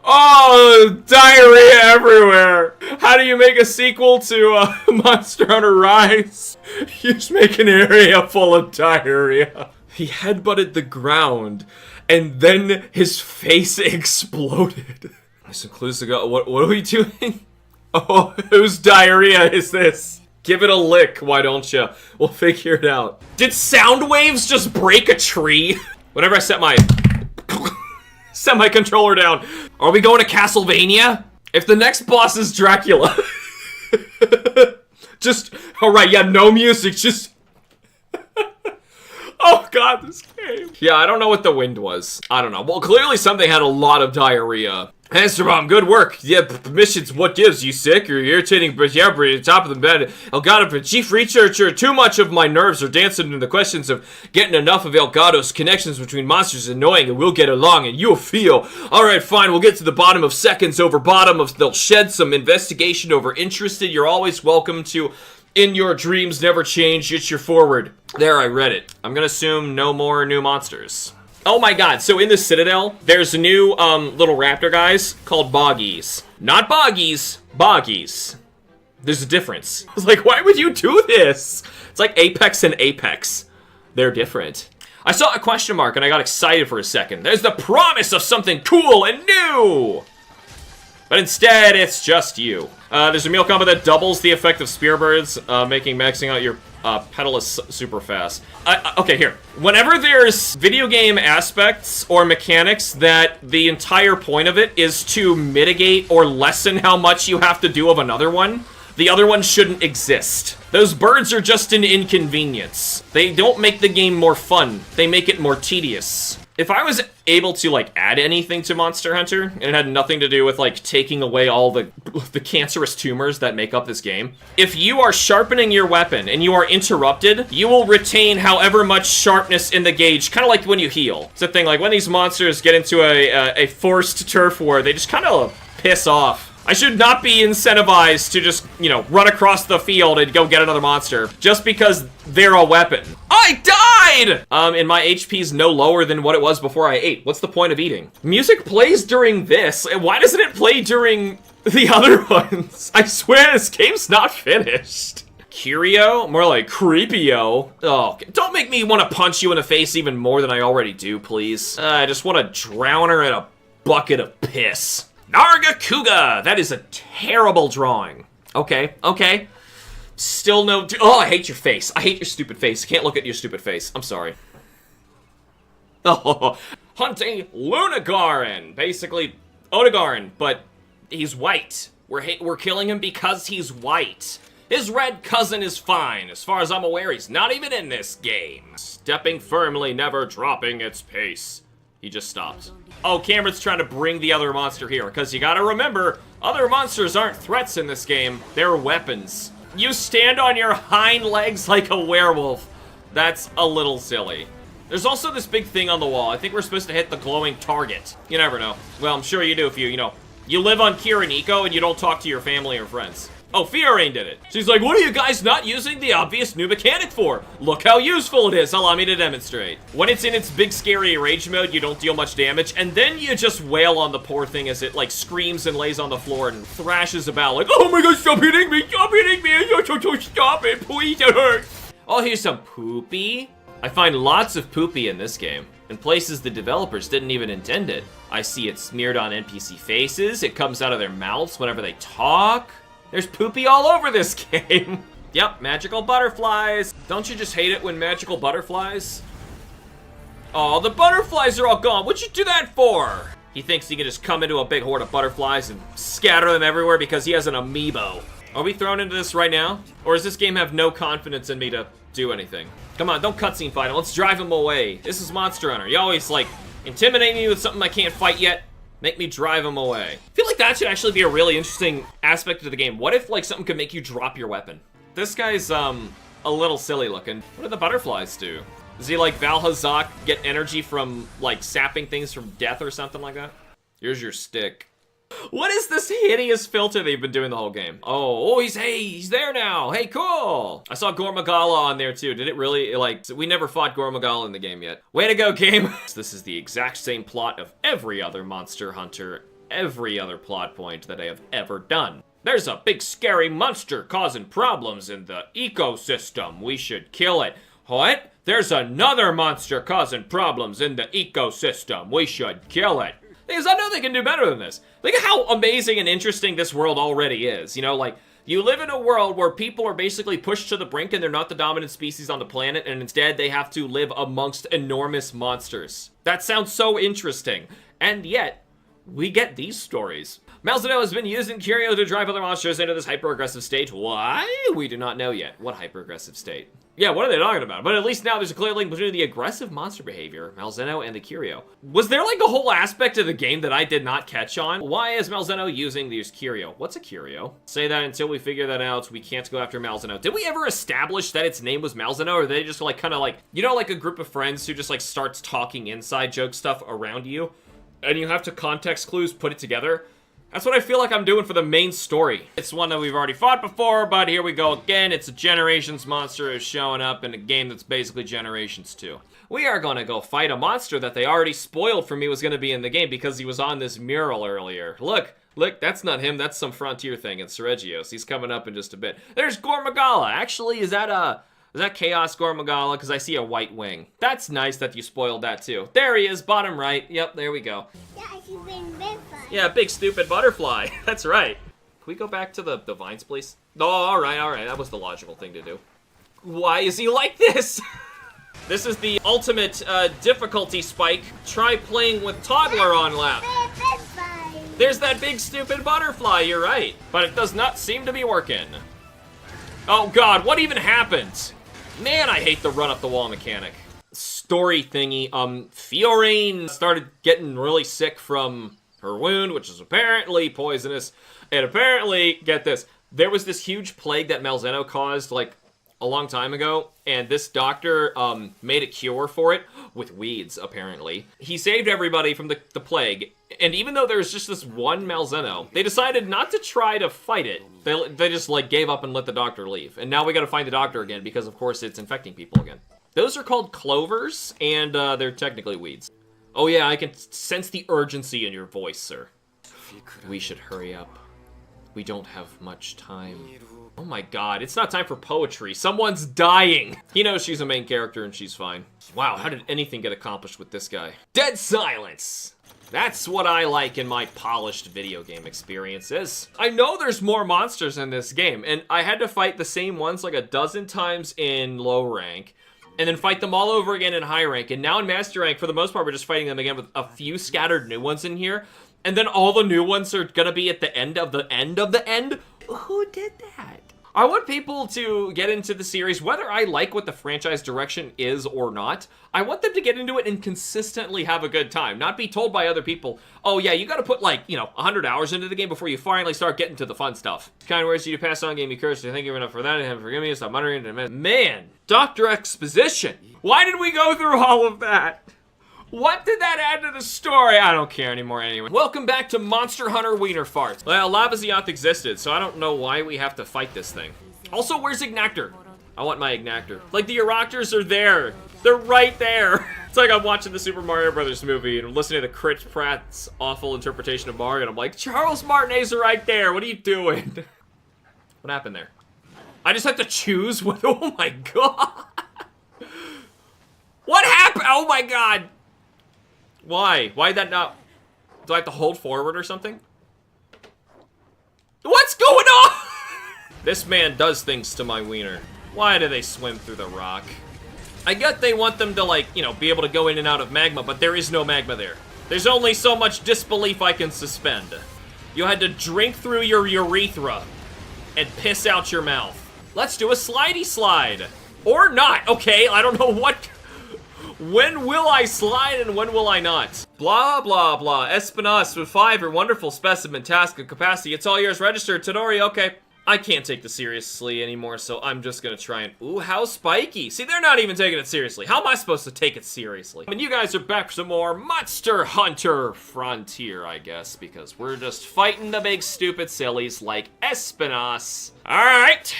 [SPEAKER 1] Oh, diarrhea everywhere. How do you make a sequel to Monster Hunter Rise? You just make an area full of diarrhea. He headbutted the ground, and then his face exploded. Some clues to go. What are we doing? Oh, whose diarrhea is this? Give it a lick, why don't you? We'll figure it out. Did sound waves just break a tree? Whenever I set my controller down. Are we going to Castlevania? If the next boss is Dracula. Just, alright, yeah, no music, just... Oh god, this game. Yeah, I don't know what the wind was. I don't know. Well, clearly something had a lot of diarrhea. HamsterBomb, good work. Yeah, missions, what gives? You sick? Or irritating, but yeah, top of the bed. Elgado, but chief researcher, too much of my nerves are dancing into the questions of getting enough of Elgado's connections between monsters and knowing and we'll get along and you'll feel. Alright, fine, we'll get to the bottom of seconds over bottom of, they'll shed some investigation over interested. You're always welcome to... In your dreams never change, it's your forward. There, I read it. I'm gonna assume no more new monsters. Oh my god, so in the Citadel, there's new, little raptor guys called Boggies. Not Boggies, Boggies. There's a difference. I was like, why would you do this? It's like Apex and Apex. They're different. I saw a question mark and I got excited for a second. There's the promise of something cool and new! But instead, it's just you. There's a meal combo that doubles the effect of spearbirds, making maxing out your pedalist super fast. Okay, here. Whenever there's video game aspects or mechanics that the entire point of it is to mitigate or lessen how much you have to do of another one, the other one shouldn't exist. Those birds are just an inconvenience. They don't make the game more fun. They make it more tedious. If I was able to, like, add anything to Monster Hunter, and it had nothing to do with, like, taking away all the cancerous tumors that make up this game, if you are sharpening your weapon and you are interrupted, you will retain however much sharpness in the gauge, kind of like when you heal. It's the thing, like, when these monsters get into a forced turf war, they just kind of piss off. I should not be incentivized to just, you know, run across the field and go get another monster just because they're a weapon. I died! And my HP's no lower than what it was before I ate. What's the point of eating? Music plays during this. Why doesn't it play during the other ones? I swear this game's not finished. Curio? More like creepio. Oh, don't make me want to punch you in the face even more than I already do, please. I just want to drown her in a bucket of piss. Nargacuga! That is a terrible drawing. Okay, okay. Still no... Oh, I hate your face. I hate your stupid face. I can't look at your stupid face. I'm sorry. Oh, hunting Lunagarin. Basically, Odegarin, but he's white. We're killing him because he's white. His red cousin is fine. As far as I'm aware, he's not even in this game. Stepping firmly, never dropping its pace. He just stopped. Oh, Cameron's trying to bring the other monster here, because you gotta remember, other monsters aren't threats in this game. They're weapons. You stand on your hind legs like a werewolf. That's a little silly. There's also this big thing on the wall. I think we're supposed to hit the glowing target. You never know. Well, I'm sure you do if you know, you live on Kirinico and you don't talk to your family or friends. Oh, Fiorine did it. She's like, what are you guys not using the obvious new mechanic for? Look how useful it is. Allow me to demonstrate. When it's in its big scary rage mode, you don't deal much damage, and then you just wail on the poor thing as it like screams and lays on the floor and thrashes about like, oh my god, stop hitting me, stop it, please, it hurts. Oh, here's some poopy. I find lots of poopy in this game, in places the developers didn't even intend it. I see it smeared on NPC faces, it comes out of their mouths whenever they talk. There's poopy all over this game. Yep, magical butterflies. Don't you just hate it when magical butterflies? Oh, the butterflies are all gone. What'd you do that for? He thinks he can just come into a big horde of butterflies and scatter them everywhere because he has an amiibo. Are we thrown into this right now? Or does this game have no confidence in me to do anything? Come on, don't cutscene fight him. Let's drive him away. This is Monster Hunter. You always, like, intimidate me with something I can't fight yet. Make me drive him away. I feel like that should actually be a really interesting aspect of the game. What if, like, something could make you drop your weapon? This guy's, a little silly looking. What do the butterflies do? Does he, like, Valhazak get energy from, like, sapping things from death or something like that? Here's your stick. What is this hideous filter they've been doing the whole game? Oh, he's there now. Hey, cool. I saw Gormagala on there too. Did it really, like, we never fought Gormagala in the game yet. Way to go, game. This is the exact same plot of every other Monster Hunter, every other plot point that I have ever done. There's a big scary monster causing problems in the ecosystem. We should kill it. What? There's another monster causing problems in the ecosystem. We should kill it. Because I know they can do better than this. Look at how amazing and interesting this world already is. You know, like, you live in a world where people are basically pushed to the brink and they're not the dominant species on the planet, and instead they have to live amongst enormous monsters. That sounds so interesting. And yet, we get these stories. Malzeno has been using Curio to drive other monsters into this hyper-aggressive state. Why? We do not know yet. What hyper-aggressive state? Yeah, what are they talking about? But at least now there's a clear link between the aggressive monster behavior, Malzeno, and the Curio. Was there like a whole aspect of the game that I did not catch on? Why is Malzeno using these Curio? What's a Curio? Say that until we figure that out, we can't go after Malzeno. Did we ever establish that its name was Malzeno, or they just like kind of like, you know, like a group of friends who just like starts talking inside joke stuff around you, and you have to context clues put it together? That's what I feel like I'm doing for the main story. It's one that we've already fought before, but here we go again. It's a Generations monster is showing up in a game that's basically Generations 2. We are gonna go fight a monster that they already spoiled for me was gonna be in the game because he was on this mural earlier. Look, that's not him, that's some Frontier thing. It's Seregios. He's coming up in just a bit. There's Gormagala. Actually, is that Chaos Gormagala? Because I see a white wing. That's nice that you spoiled that too. There he is, bottom right. Yep, there we go. Yeah, big stupid butterfly. That's right. Can we go back to the vines, please? Oh, all right. That was the logical thing to do. Why is he like this? This is the ultimate difficulty spike. Try playing with toddler on lap. There's that big stupid butterfly, you're right. But it does not seem to be working. Oh god, what even happened? Man, I hate the run up the wall mechanic. Story thingy, Fiorine started getting really sick from her wound, which is apparently poisonous. And apparently, get this, there was this huge plague that Malzeno caused, like, a long time ago, and this doctor made a cure for it with weeds, apparently. He saved everybody from the plague, and even though there's just this one Malzeno, they decided not to try to fight it. They just, like, gave up and let the doctor leave. And now we gotta find the doctor again, because, of course, it's infecting people again. Those are called clovers, and they're technically weeds. Oh yeah, I can sense the urgency in your voice, sir. We should hurry up. We don't have much time. Oh my god, it's not time for poetry. Someone's dying. He knows she's a main character and she's fine. Wow, how did anything get accomplished with this guy? Dead silence! That's what I like in my polished video game experiences. I know there's more monsters in this game, and I had to fight the same ones like a dozen times in low rank, and then fight them all over again in high rank, and now in master rank, for the most part, we're just fighting them again with a few scattered new ones in here, and then all the new ones are gonna be at the end of the end of the end? Who did that? I want people to get into the series, whether I like what the franchise direction is or not. I want them to get into it and consistently have a good time, not be told by other people, oh yeah, you gotta put like, 100 hours into the game before you finally start getting to the fun stuff. Kind words you pass on, gave me courage to thank you enough for that, and forgive me, stop muttering, man, Dr. Exposition. Why did we go through all of that? What did that add to the story? I don't care anymore anyway. Welcome back to Monster Hunter Wiener Farts. Well, Lavasioth existed, so I don't know why we have to fight this thing. Also, where's Ignactor? I want my Ignactor. Like, the Euroctors are there. They're right there. It's like I'm watching the Super Mario Brothers movie and I'm listening to Chris Pratt's awful interpretation of Mario, and I'm like, Charles Martinet's are right there. What are you doing? What happened there? I just have to choose what? Oh my god. What happened? Oh my god. Why? Why'd that not... Do I have to hold forward or something? What's going on? This man does things to my wiener. Why do they swim through the rock? I get they want them to, like, be able to go in and out of magma, but there is no magma there. There's only so much disbelief I can suspend. You had to drink through your urethra and piss out your mouth. Let's do a slidey slide. Or not. Okay, I don't know what... When will I slide and when will I not? Blah, blah, blah. Espinas with 5, your wonderful specimen, task, and capacity. It's all yours. Registered. Todori, okay. I can't take this seriously anymore, so I'm just gonna try and... Ooh, how spiky. See, they're not even taking it seriously. How am I supposed to take it seriously? And you guys are back for some more Monster Hunter Frontier, I guess, because we're just fighting the big stupid sillies like Espinas. Alright.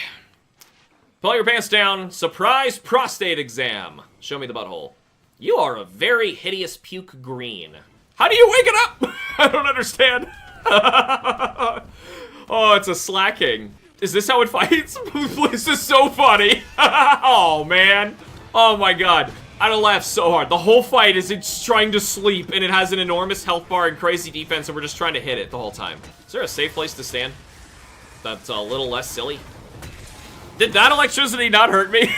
[SPEAKER 1] Pull your pants down. Surprise prostate exam. Show me the butthole. You are a very hideous puke green. How do you wake it up? I don't understand. Oh, it's a slacking. Is this how it fights? This is so funny. Oh, man. Oh, my God. I don't laugh so hard. The whole fight is it's trying to sleep, and it has an enormous health bar and crazy defense, and we're just trying to hit it the whole time. Is there a safe place to stand that's a little less silly? Did that electricity not hurt me?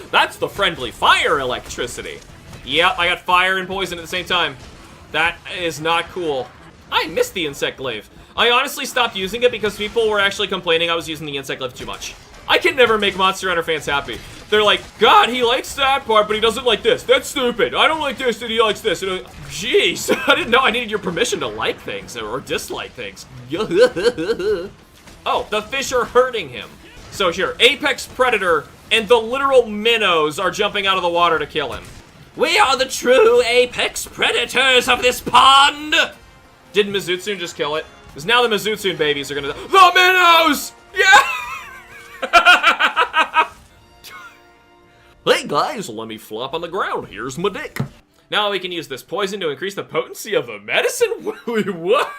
[SPEAKER 1] That's the friendly fire electricity. Yep, I got fire and poison at the same time. That is not cool. I missed the insect glaive. I honestly stopped using it because people were actually complaining I was using the insect glaive too much. I can never make Monster Hunter fans happy. They're like, God, he likes that part, but he doesn't like this. That's stupid. I don't like this, and he likes this. And I'm like, jeez, I didn't know I needed your permission to like things or dislike things. Oh, the fish are hurting him. So here, Apex Predator and the literal minnows are jumping out of the water to kill him. We are the true Apex Predators of this pond! Didn't Mizutsune just kill it? Because now the Mizutsune babies are gonna... The minnows! Yeah! Hey guys, let me flop on the ground. Here's my dick. Now we can use this poison to increase the potency of the medicine? What?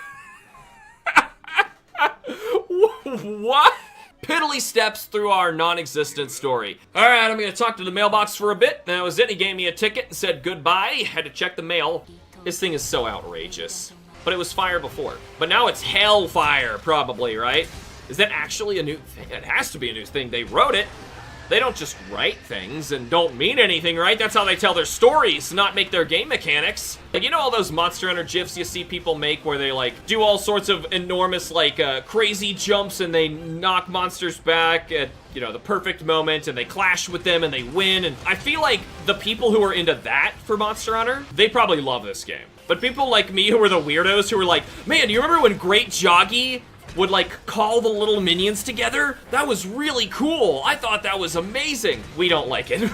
[SPEAKER 1] What? Piddly steps through our non-existent story. All right, I'm gonna talk to the mailbox for a bit. That was it. He gave me a ticket and said goodbye. Had to check the mail. This thing is so outrageous. But it was fire before. But now it's hellfire, probably, right? Is that actually a new thing? It has to be a new thing. They wrote it. They don't just write things and don't mean anything, right? That's how they tell their stories, not make their game mechanics. Like, you know all those Monster Hunter GIFs you see people make where they, like, do all sorts of enormous, like, crazy jumps and they knock monsters back at, the perfect moment and they clash with them and they win. And I feel like the people who are into that for Monster Hunter, they probably love this game. But people like me who are the weirdos who are like, man, do you remember when Great Joggy would, like, call the little minions together? That was really cool. I thought that was amazing. We don't like it.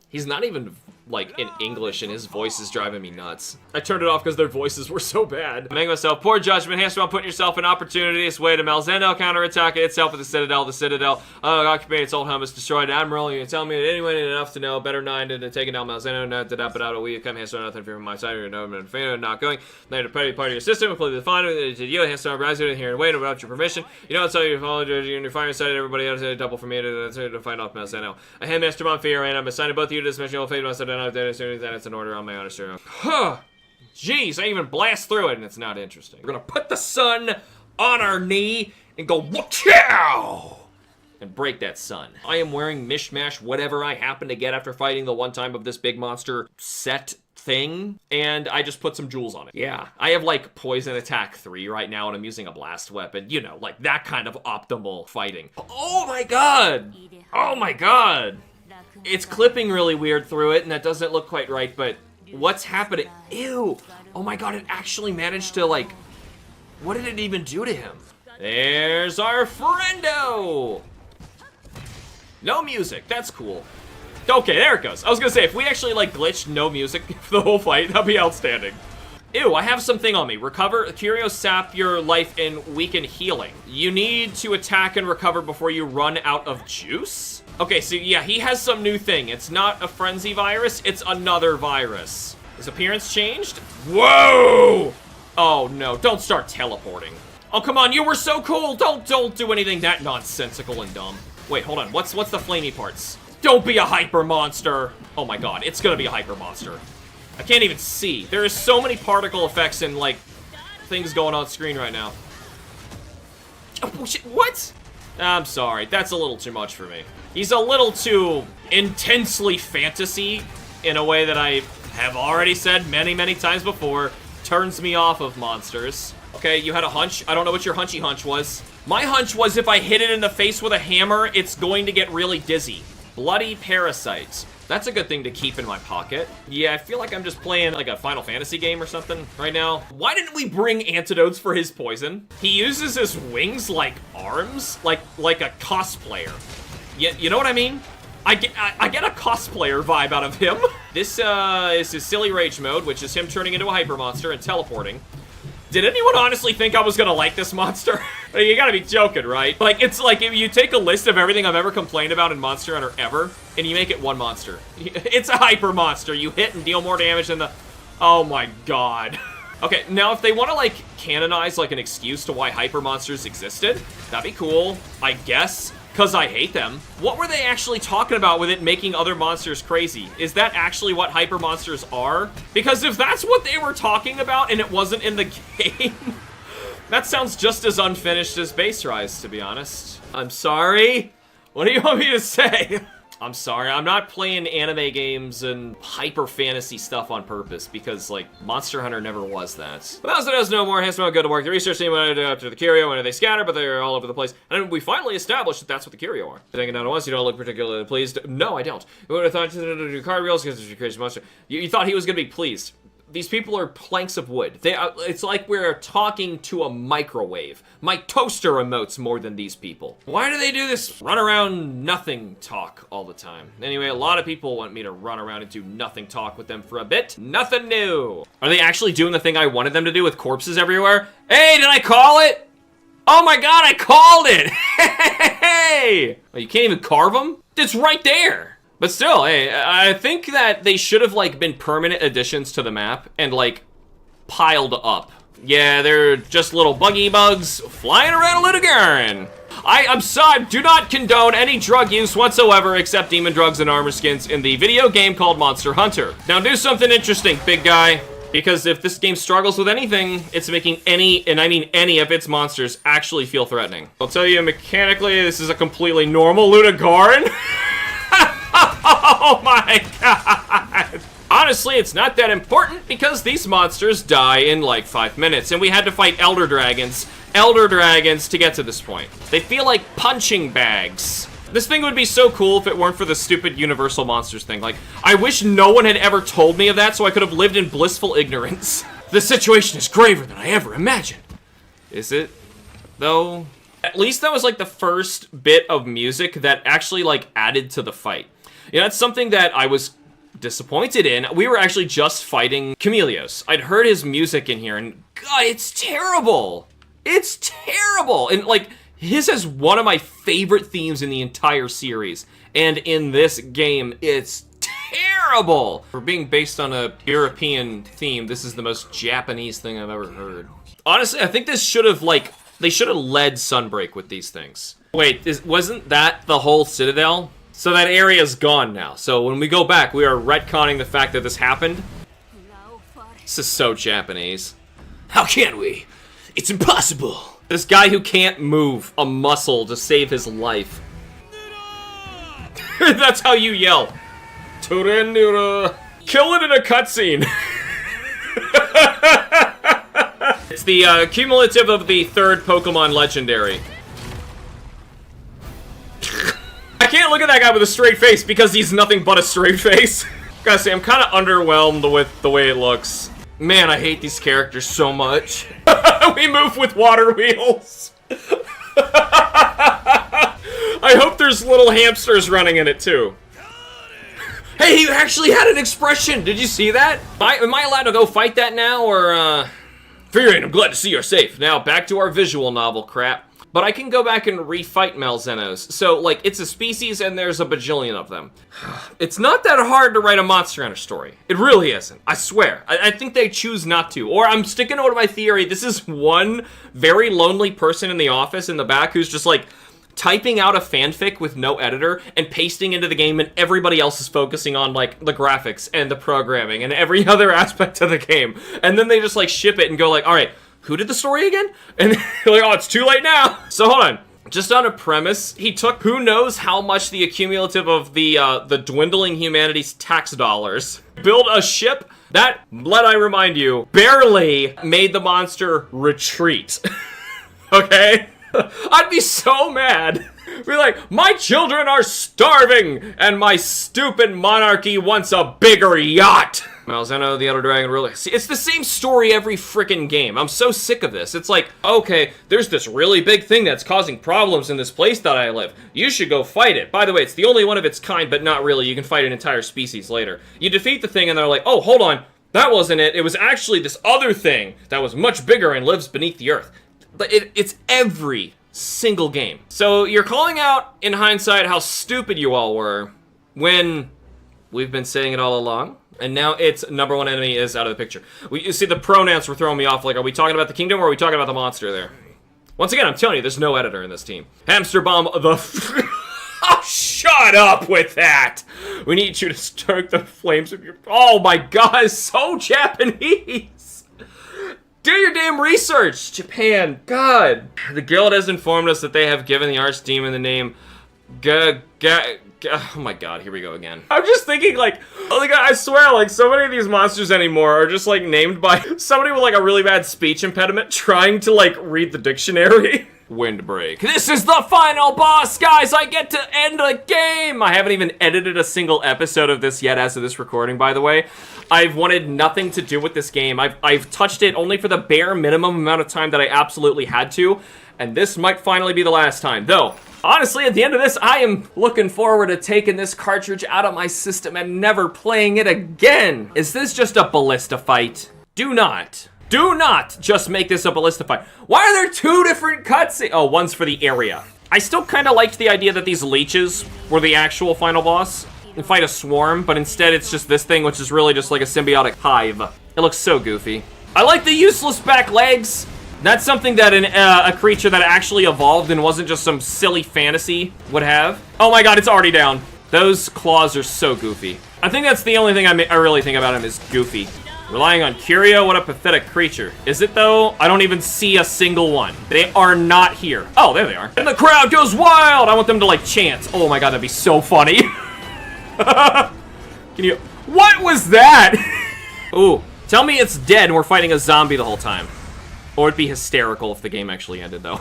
[SPEAKER 1] He's not even, like, in English, and his voice is driving me nuts. I turned it off because their voices were so bad. Make myself poor judgment. HamsterBomb putting yourself in opportunities. Way to Malzeno counterattack itself with the Citadel. The Citadel occupied its old home is destroyed. Admiral, you tell me that anyone enough to know. Better 9 to taking down Malzeno. Not to but out a we come HamsterBomb nothing from my side. You're not going. Now to part of your system. Completely fine. Did you HamsterBomb rise here and wait without your permission? You know it's all you follow. You're fire side. Everybody else a double for me to find off Malzeno. I hand HamsterBomb fear and I'm assigning both of you to this mission. I'll fade myself down. That's an order on my honor, sir. Huh. Jeez, I even blast through it and it's not interesting. We're gonna put the sun on our knee and go wha-chow! And break that sun. I am wearing mishmash whatever I happen to get after fighting the one time of this big monster set thing, and I just put some jewels on it. Yeah, I have like poison attack 3 right now, and I'm using a blast weapon. You know, like that kind of optimal fighting. Oh my god! Oh my god! It's clipping really weird through it, and that doesn't look quite right, but what's happening? Ew! Oh my god, it actually managed to, like... What did it even do to him? There's our friendo! No music, that's cool. Okay, there it goes. I was gonna say, if we actually, like, glitched no music for the whole fight, that'd be outstanding. Ew, I have something on me. Recover, curio sap your life and weaken healing. You need to attack and recover before you run out of juice? Okay, so yeah, he has some new thing. It's not a frenzy virus, it's another virus. His appearance changed? Whoa! Oh no, don't start teleporting. Oh, come on, you were so cool! Don't do anything that nonsensical and dumb. Wait, hold on, what's the flamey parts? Don't be a hyper monster! Oh my god, it's gonna be a hyper monster. I can't even see. There is so many particle effects and, like, things going on screen right now. Oh, shit, what? I'm sorry, that's a little too much for me. He's a little too intensely fantasy in a way that I have already said many, many times before. Turns me off of monsters. Okay, you had a hunch. I don't know what your hunchy hunch was. My hunch was if I hit it in the face with a hammer, it's going to get really dizzy. Bloody parasites. That's a good thing to keep in my pocket. Yeah, I feel like I'm just playing like a Final Fantasy game or something right now. Why didn't we bring antidotes for his poison? He uses his wings like arms, like a cosplayer. You know what I mean? I get a cosplayer vibe out of him. This is his silly rage mode, which is him turning into a hyper monster and teleporting. Did anyone honestly think I was gonna like this monster? You gotta be joking, right? Like, it's like if you take a list of everything I've ever complained about in Monster Hunter ever, and you make it one monster. It's a hyper monster. You hit and deal more damage than the... Oh my god. Okay, now if they want to, like, canonize, like, an excuse to why hyper monsters existed, that'd be cool, I guess. Because I hate them. What were they actually talking about with it making other monsters crazy? Is that actually what hyper monsters are? Because if that's what they were talking about and it wasn't in the game, that sounds just as unfinished as Base Rise, to be honest. I'm sorry? What do you want me to say? I'm sorry, I'm not playing anime games and hyper fantasy stuff on purpose because, like, Monster Hunter never was that. But those that does no more, HamsterBomb go to work. The research team went after the curio, and they scatter, but they're all over the place. And we finally established that that's what the curio are. Taking down at once, you don't look particularly pleased. No, I don't. You would have thought to do card reels because you're crazy monster. You thought he was gonna be pleased. These people are planks of wood. It's like we're talking to a microwave. My toaster emotes more than these people. Why do they do this run around nothing talk all the time? Anyway, a lot of people want me to run around and do nothing talk with them for a bit. Nothing new. Are they actually doing the thing I wanted them to do with corpses everywhere? Hey, did I call it? Oh my god, I called it! Hey! Oh, you can't even carve them? It's right there. But still, hey, I think that they should have, like, been permanent additions to the map and, like, piled up. Yeah, they're just little buggy bugs flying around a little garden. I'm sorry, do not condone any drug use whatsoever except demon drugs and armor skins in the video game called Monster Hunter. Now do something interesting, big guy. Because if this game struggles with anything, it's making any, and I mean any of its monsters actually feel threatening. I'll tell you, mechanically, this is a completely normal Ludogorn. Oh my god! Honestly, it's not that important because these monsters die in like 5 minutes, and we had to fight elder dragons to get to this point. They feel like punching bags. This thing would be so cool if it weren't for the stupid Universal Monsters thing. Like, I wish no one had ever told me of that so I could have lived in blissful ignorance. The situation is graver than I ever imagined. Is it, though? At least that was like the first bit of music that actually like added to the fight. You know, that's something that I was disappointed in. We were actually just fighting Chameleos. I'd heard his music in here, and God, it's terrible. It's terrible. And, like, his is one of my favorite themes in the entire series. And in this game, it's terrible. For being based on a European theme, this is the most Japanese thing I've ever heard. Honestly, I think this should have, like, they should have led Sunbreak with these things. Wait, wasn't that the whole Citadel? So that area's gone now. So when we go back, we are retconning the fact that this happened. This is so Japanese. How can we? It's impossible. This guy who can't move a muscle to save his life. That's how you yell. Turendura. Kill it in a cutscene. It's the cumulative of the third Pokemon Legendary. I can't look at that guy with a straight face because he's nothing but a straight face. Gotta say, I'm kind of underwhelmed with the way it looks. Man, I hate these characters so much. We move with water wheels. I hope there's little hamsters running in it too. Hey, he actually had an expression. Did you see that? Am I allowed to go fight that now, or Furion, I'm glad to see you're safe. Now, back to our visual novel crap. But I can go back and refight Malzenos. So, like, it's a species and there's a bajillion of them. It's not that hard to write a Monster Hunter story. It really isn't. I swear. I think they choose not to. Or I'm sticking to my theory. This is one very lonely person in the office in the back who's just, like, typing out a fanfic with no editor and pasting into the game, and everybody else is focusing on, like, the graphics and the programming and every other aspect of the game. And then they just, like, ship it and go, like, all right, who did the story again? And they're like, oh, it's too late now. So hold on. Just on a premise, he took who knows how much the accumulative of the dwindling humanity's tax dollars, build a ship that, let I remind you, barely made the monster retreat. Okay? I'd be so mad. Be like, my children are starving, and my stupid monarchy wants a bigger yacht. Malzeno, the Elder Dragon, really. See, it's the same story every freaking game. I'm so sick of this. It's like, okay, there's this really big thing that's causing problems in this place that I live. You should go fight it. By the way, it's the only one of its kind, but not really. You can fight an entire species later. You defeat the thing, and they're like, oh, hold on. That wasn't it. It was actually this other thing that was much bigger and lives beneath the earth. But it's every single game. So you're calling out, in hindsight, how stupid you all were when we've been saying it all along. And now its number one enemy is out of the picture. You see, the pronouns were throwing me off. Like, are we talking about the kingdom or are we talking about the monster there? Once again, I'm telling you, there's no editor in this team. HamsterBomb, the... Oh, shut up with that! We need you to stoke the flames of your... Oh my god, it's so Japanese! Do your damn research, Japan. God. The guild has informed us that they have given the archdemon the name... Oh my god, here we go again. I'm just thinking, like, I swear, like, so many of these monsters anymore are just, like, named by somebody with, like, a really bad speech impediment trying to, like, read the dictionary. Windbreak. This is the final boss, guys! I get to end the game! I haven't even edited a single episode of this yet as of this recording, by the way. I've wanted nothing to do with this game. I've touched it only for the bare minimum amount of time that I absolutely had to, and this might finally be the last time. Though, honestly, at the end of this, I am looking forward to taking this cartridge out of my system and never playing it again. Is this just a ballista fight? Do not just make this a ballista fight. Why are there two different cutscenes? Oh, one's for the area. I still kind of liked the idea that these leeches were the actual final boss and fight a swarm, but instead it's just this thing, which is really just like a symbiotic hive. It looks so goofy. I like the useless back legs. That's something that a creature that actually evolved and wasn't just some silly fantasy would have. Oh my god, it's already down. Those claws are so goofy. I think that's the only thing I really think about him is goofy. Relying on curio, what a pathetic creature. Is it though? I don't even see a single one. They are not here. Oh, there they are. And the crowd goes wild! I want them to like chant. Oh my god, that'd be so funny. Can you... What was that? Ooh, tell me it's dead and we're fighting a zombie the whole time. Or it'd be hysterical if the game actually ended, though.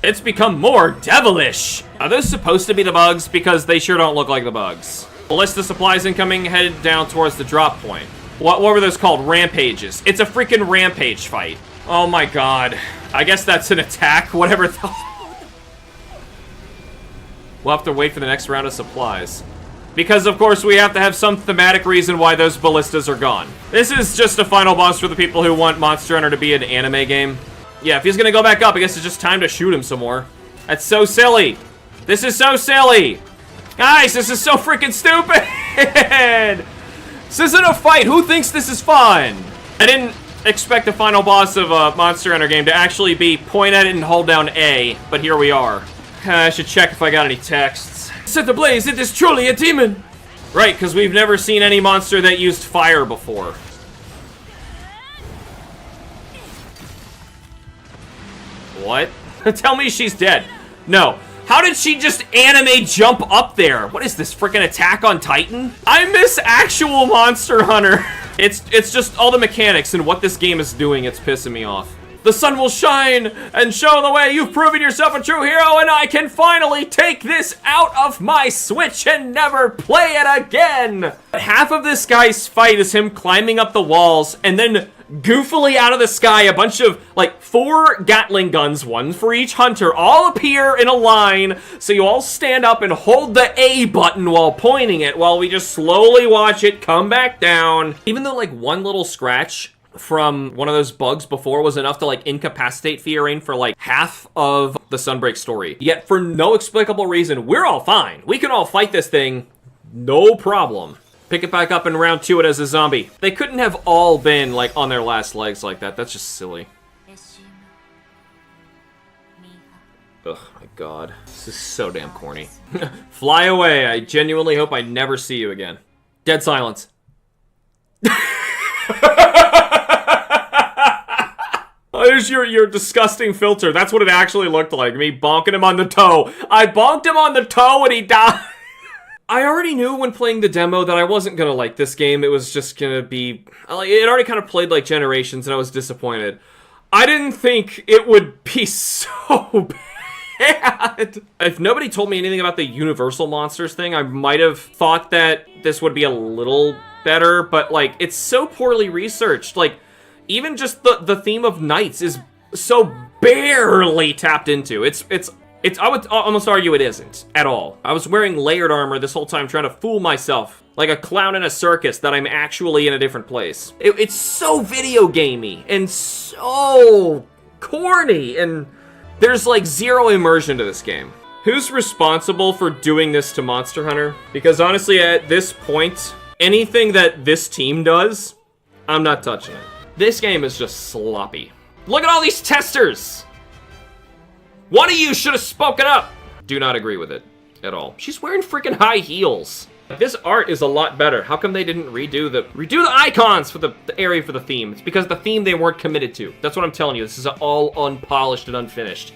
[SPEAKER 1] It's become more devilish! Are those supposed to be the bugs? Because they sure don't look like the bugs. Ballista supplies incoming, headed down towards the drop point. What were those called? Rampages. It's a freaking rampage fight. Oh my god. I guess that's an attack, whatever the... We'll have to wait for the next round of supplies. Because, of course, we have to have some thematic reason why those ballistas are gone. This is just a final boss for the people who want Monster Hunter to be an anime game. Yeah, if he's gonna go back up, I guess it's just time to shoot him some more. That's so silly. This is so silly. Guys, this is so freaking stupid. This isn't a fight. Who thinks this is fun? I didn't expect the final boss of a Monster Hunter game to actually be point at it and hold down A, but here we are. I should check if I got any texts. Set the blaze, it is truly a demon! Right, because we've never seen any monster that used fire before. What? Tell me she's dead. No. How did she just anime jump up there? What is this, freaking Attack on Titan? I miss actual Monster Hunter. It's just all the mechanics and what this game is doing, it's pissing me off. The sun will shine and show the way. You've proven yourself a true hero, and I can finally take this out of my Switch and never play it again. Half of this guy's fight is him climbing up the walls, and then goofily out of the sky, a bunch of, like, 4 Gatling guns, one for each hunter, all appear in a line, so you all stand up and hold the A button while pointing it, while we just slowly watch it come back down. Even though, like, one little scratch from one of those bugs before was enough to, like, incapacitate Fiorine for, like, half of the Sunbreak story. Yet, for no explicable reason, we're all fine. We can all fight this thing, no problem. Pick it back up and round 2 it as a zombie. They couldn't have all been, like, on their last legs like that. That's just silly. Ugh, my god. This is so damn corny. Fly away. I genuinely hope I never see you again. Dead silence. Oh, there's your disgusting filter. That's what it actually looked like. Me bonking him on the toe. I bonked him on the toe and he died. I already knew when playing the demo that I wasn't gonna like this game. It was just gonna be... It already kind of played like Generations and I was disappointed. I didn't think it would be so bad. If nobody told me anything about the Universal Monsters thing, I might have thought that this would be a little better, but, like, it's so poorly researched. Like, even just the theme of Knights is so barely tapped into. I would almost argue it isn't at all. I was wearing layered armor this whole time trying to fool myself like a clown in a circus that I'm actually in a different place. It's so video gamey and so corny, and there's like zero immersion to this game. Who's responsible for doing this to Monster Hunter? Because honestly, at this point, anything that this team does, I'm not touching it. This game is just sloppy. Look at all these testers! One of you should have spoken up! Do not agree with it at all. She's wearing freaking high heels. This art is a lot better. How come they didn't redo the icons for the area for the theme? It's because the theme they weren't committed to. That's what I'm telling you. This is all unpolished and unfinished.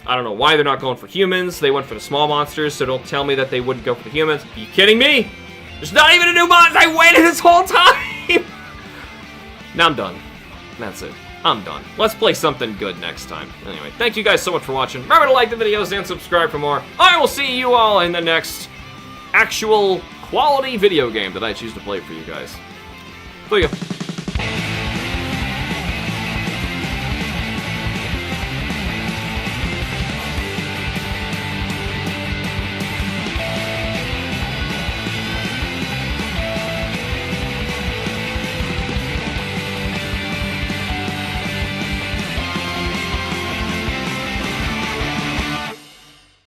[SPEAKER 1] I don't know why they're not going for humans. They went for the small monsters, so don't tell me that they wouldn't go for the humans. Are you kidding me? There's not even a new mod! I waited this whole time! Now I'm done. That's it. I'm done. Let's play something good next time. Anyway, thank you guys so much for watching. Remember to like the videos and subscribe for more. I will see you all in the next actual quality video game that I choose to play for you guys. See ya.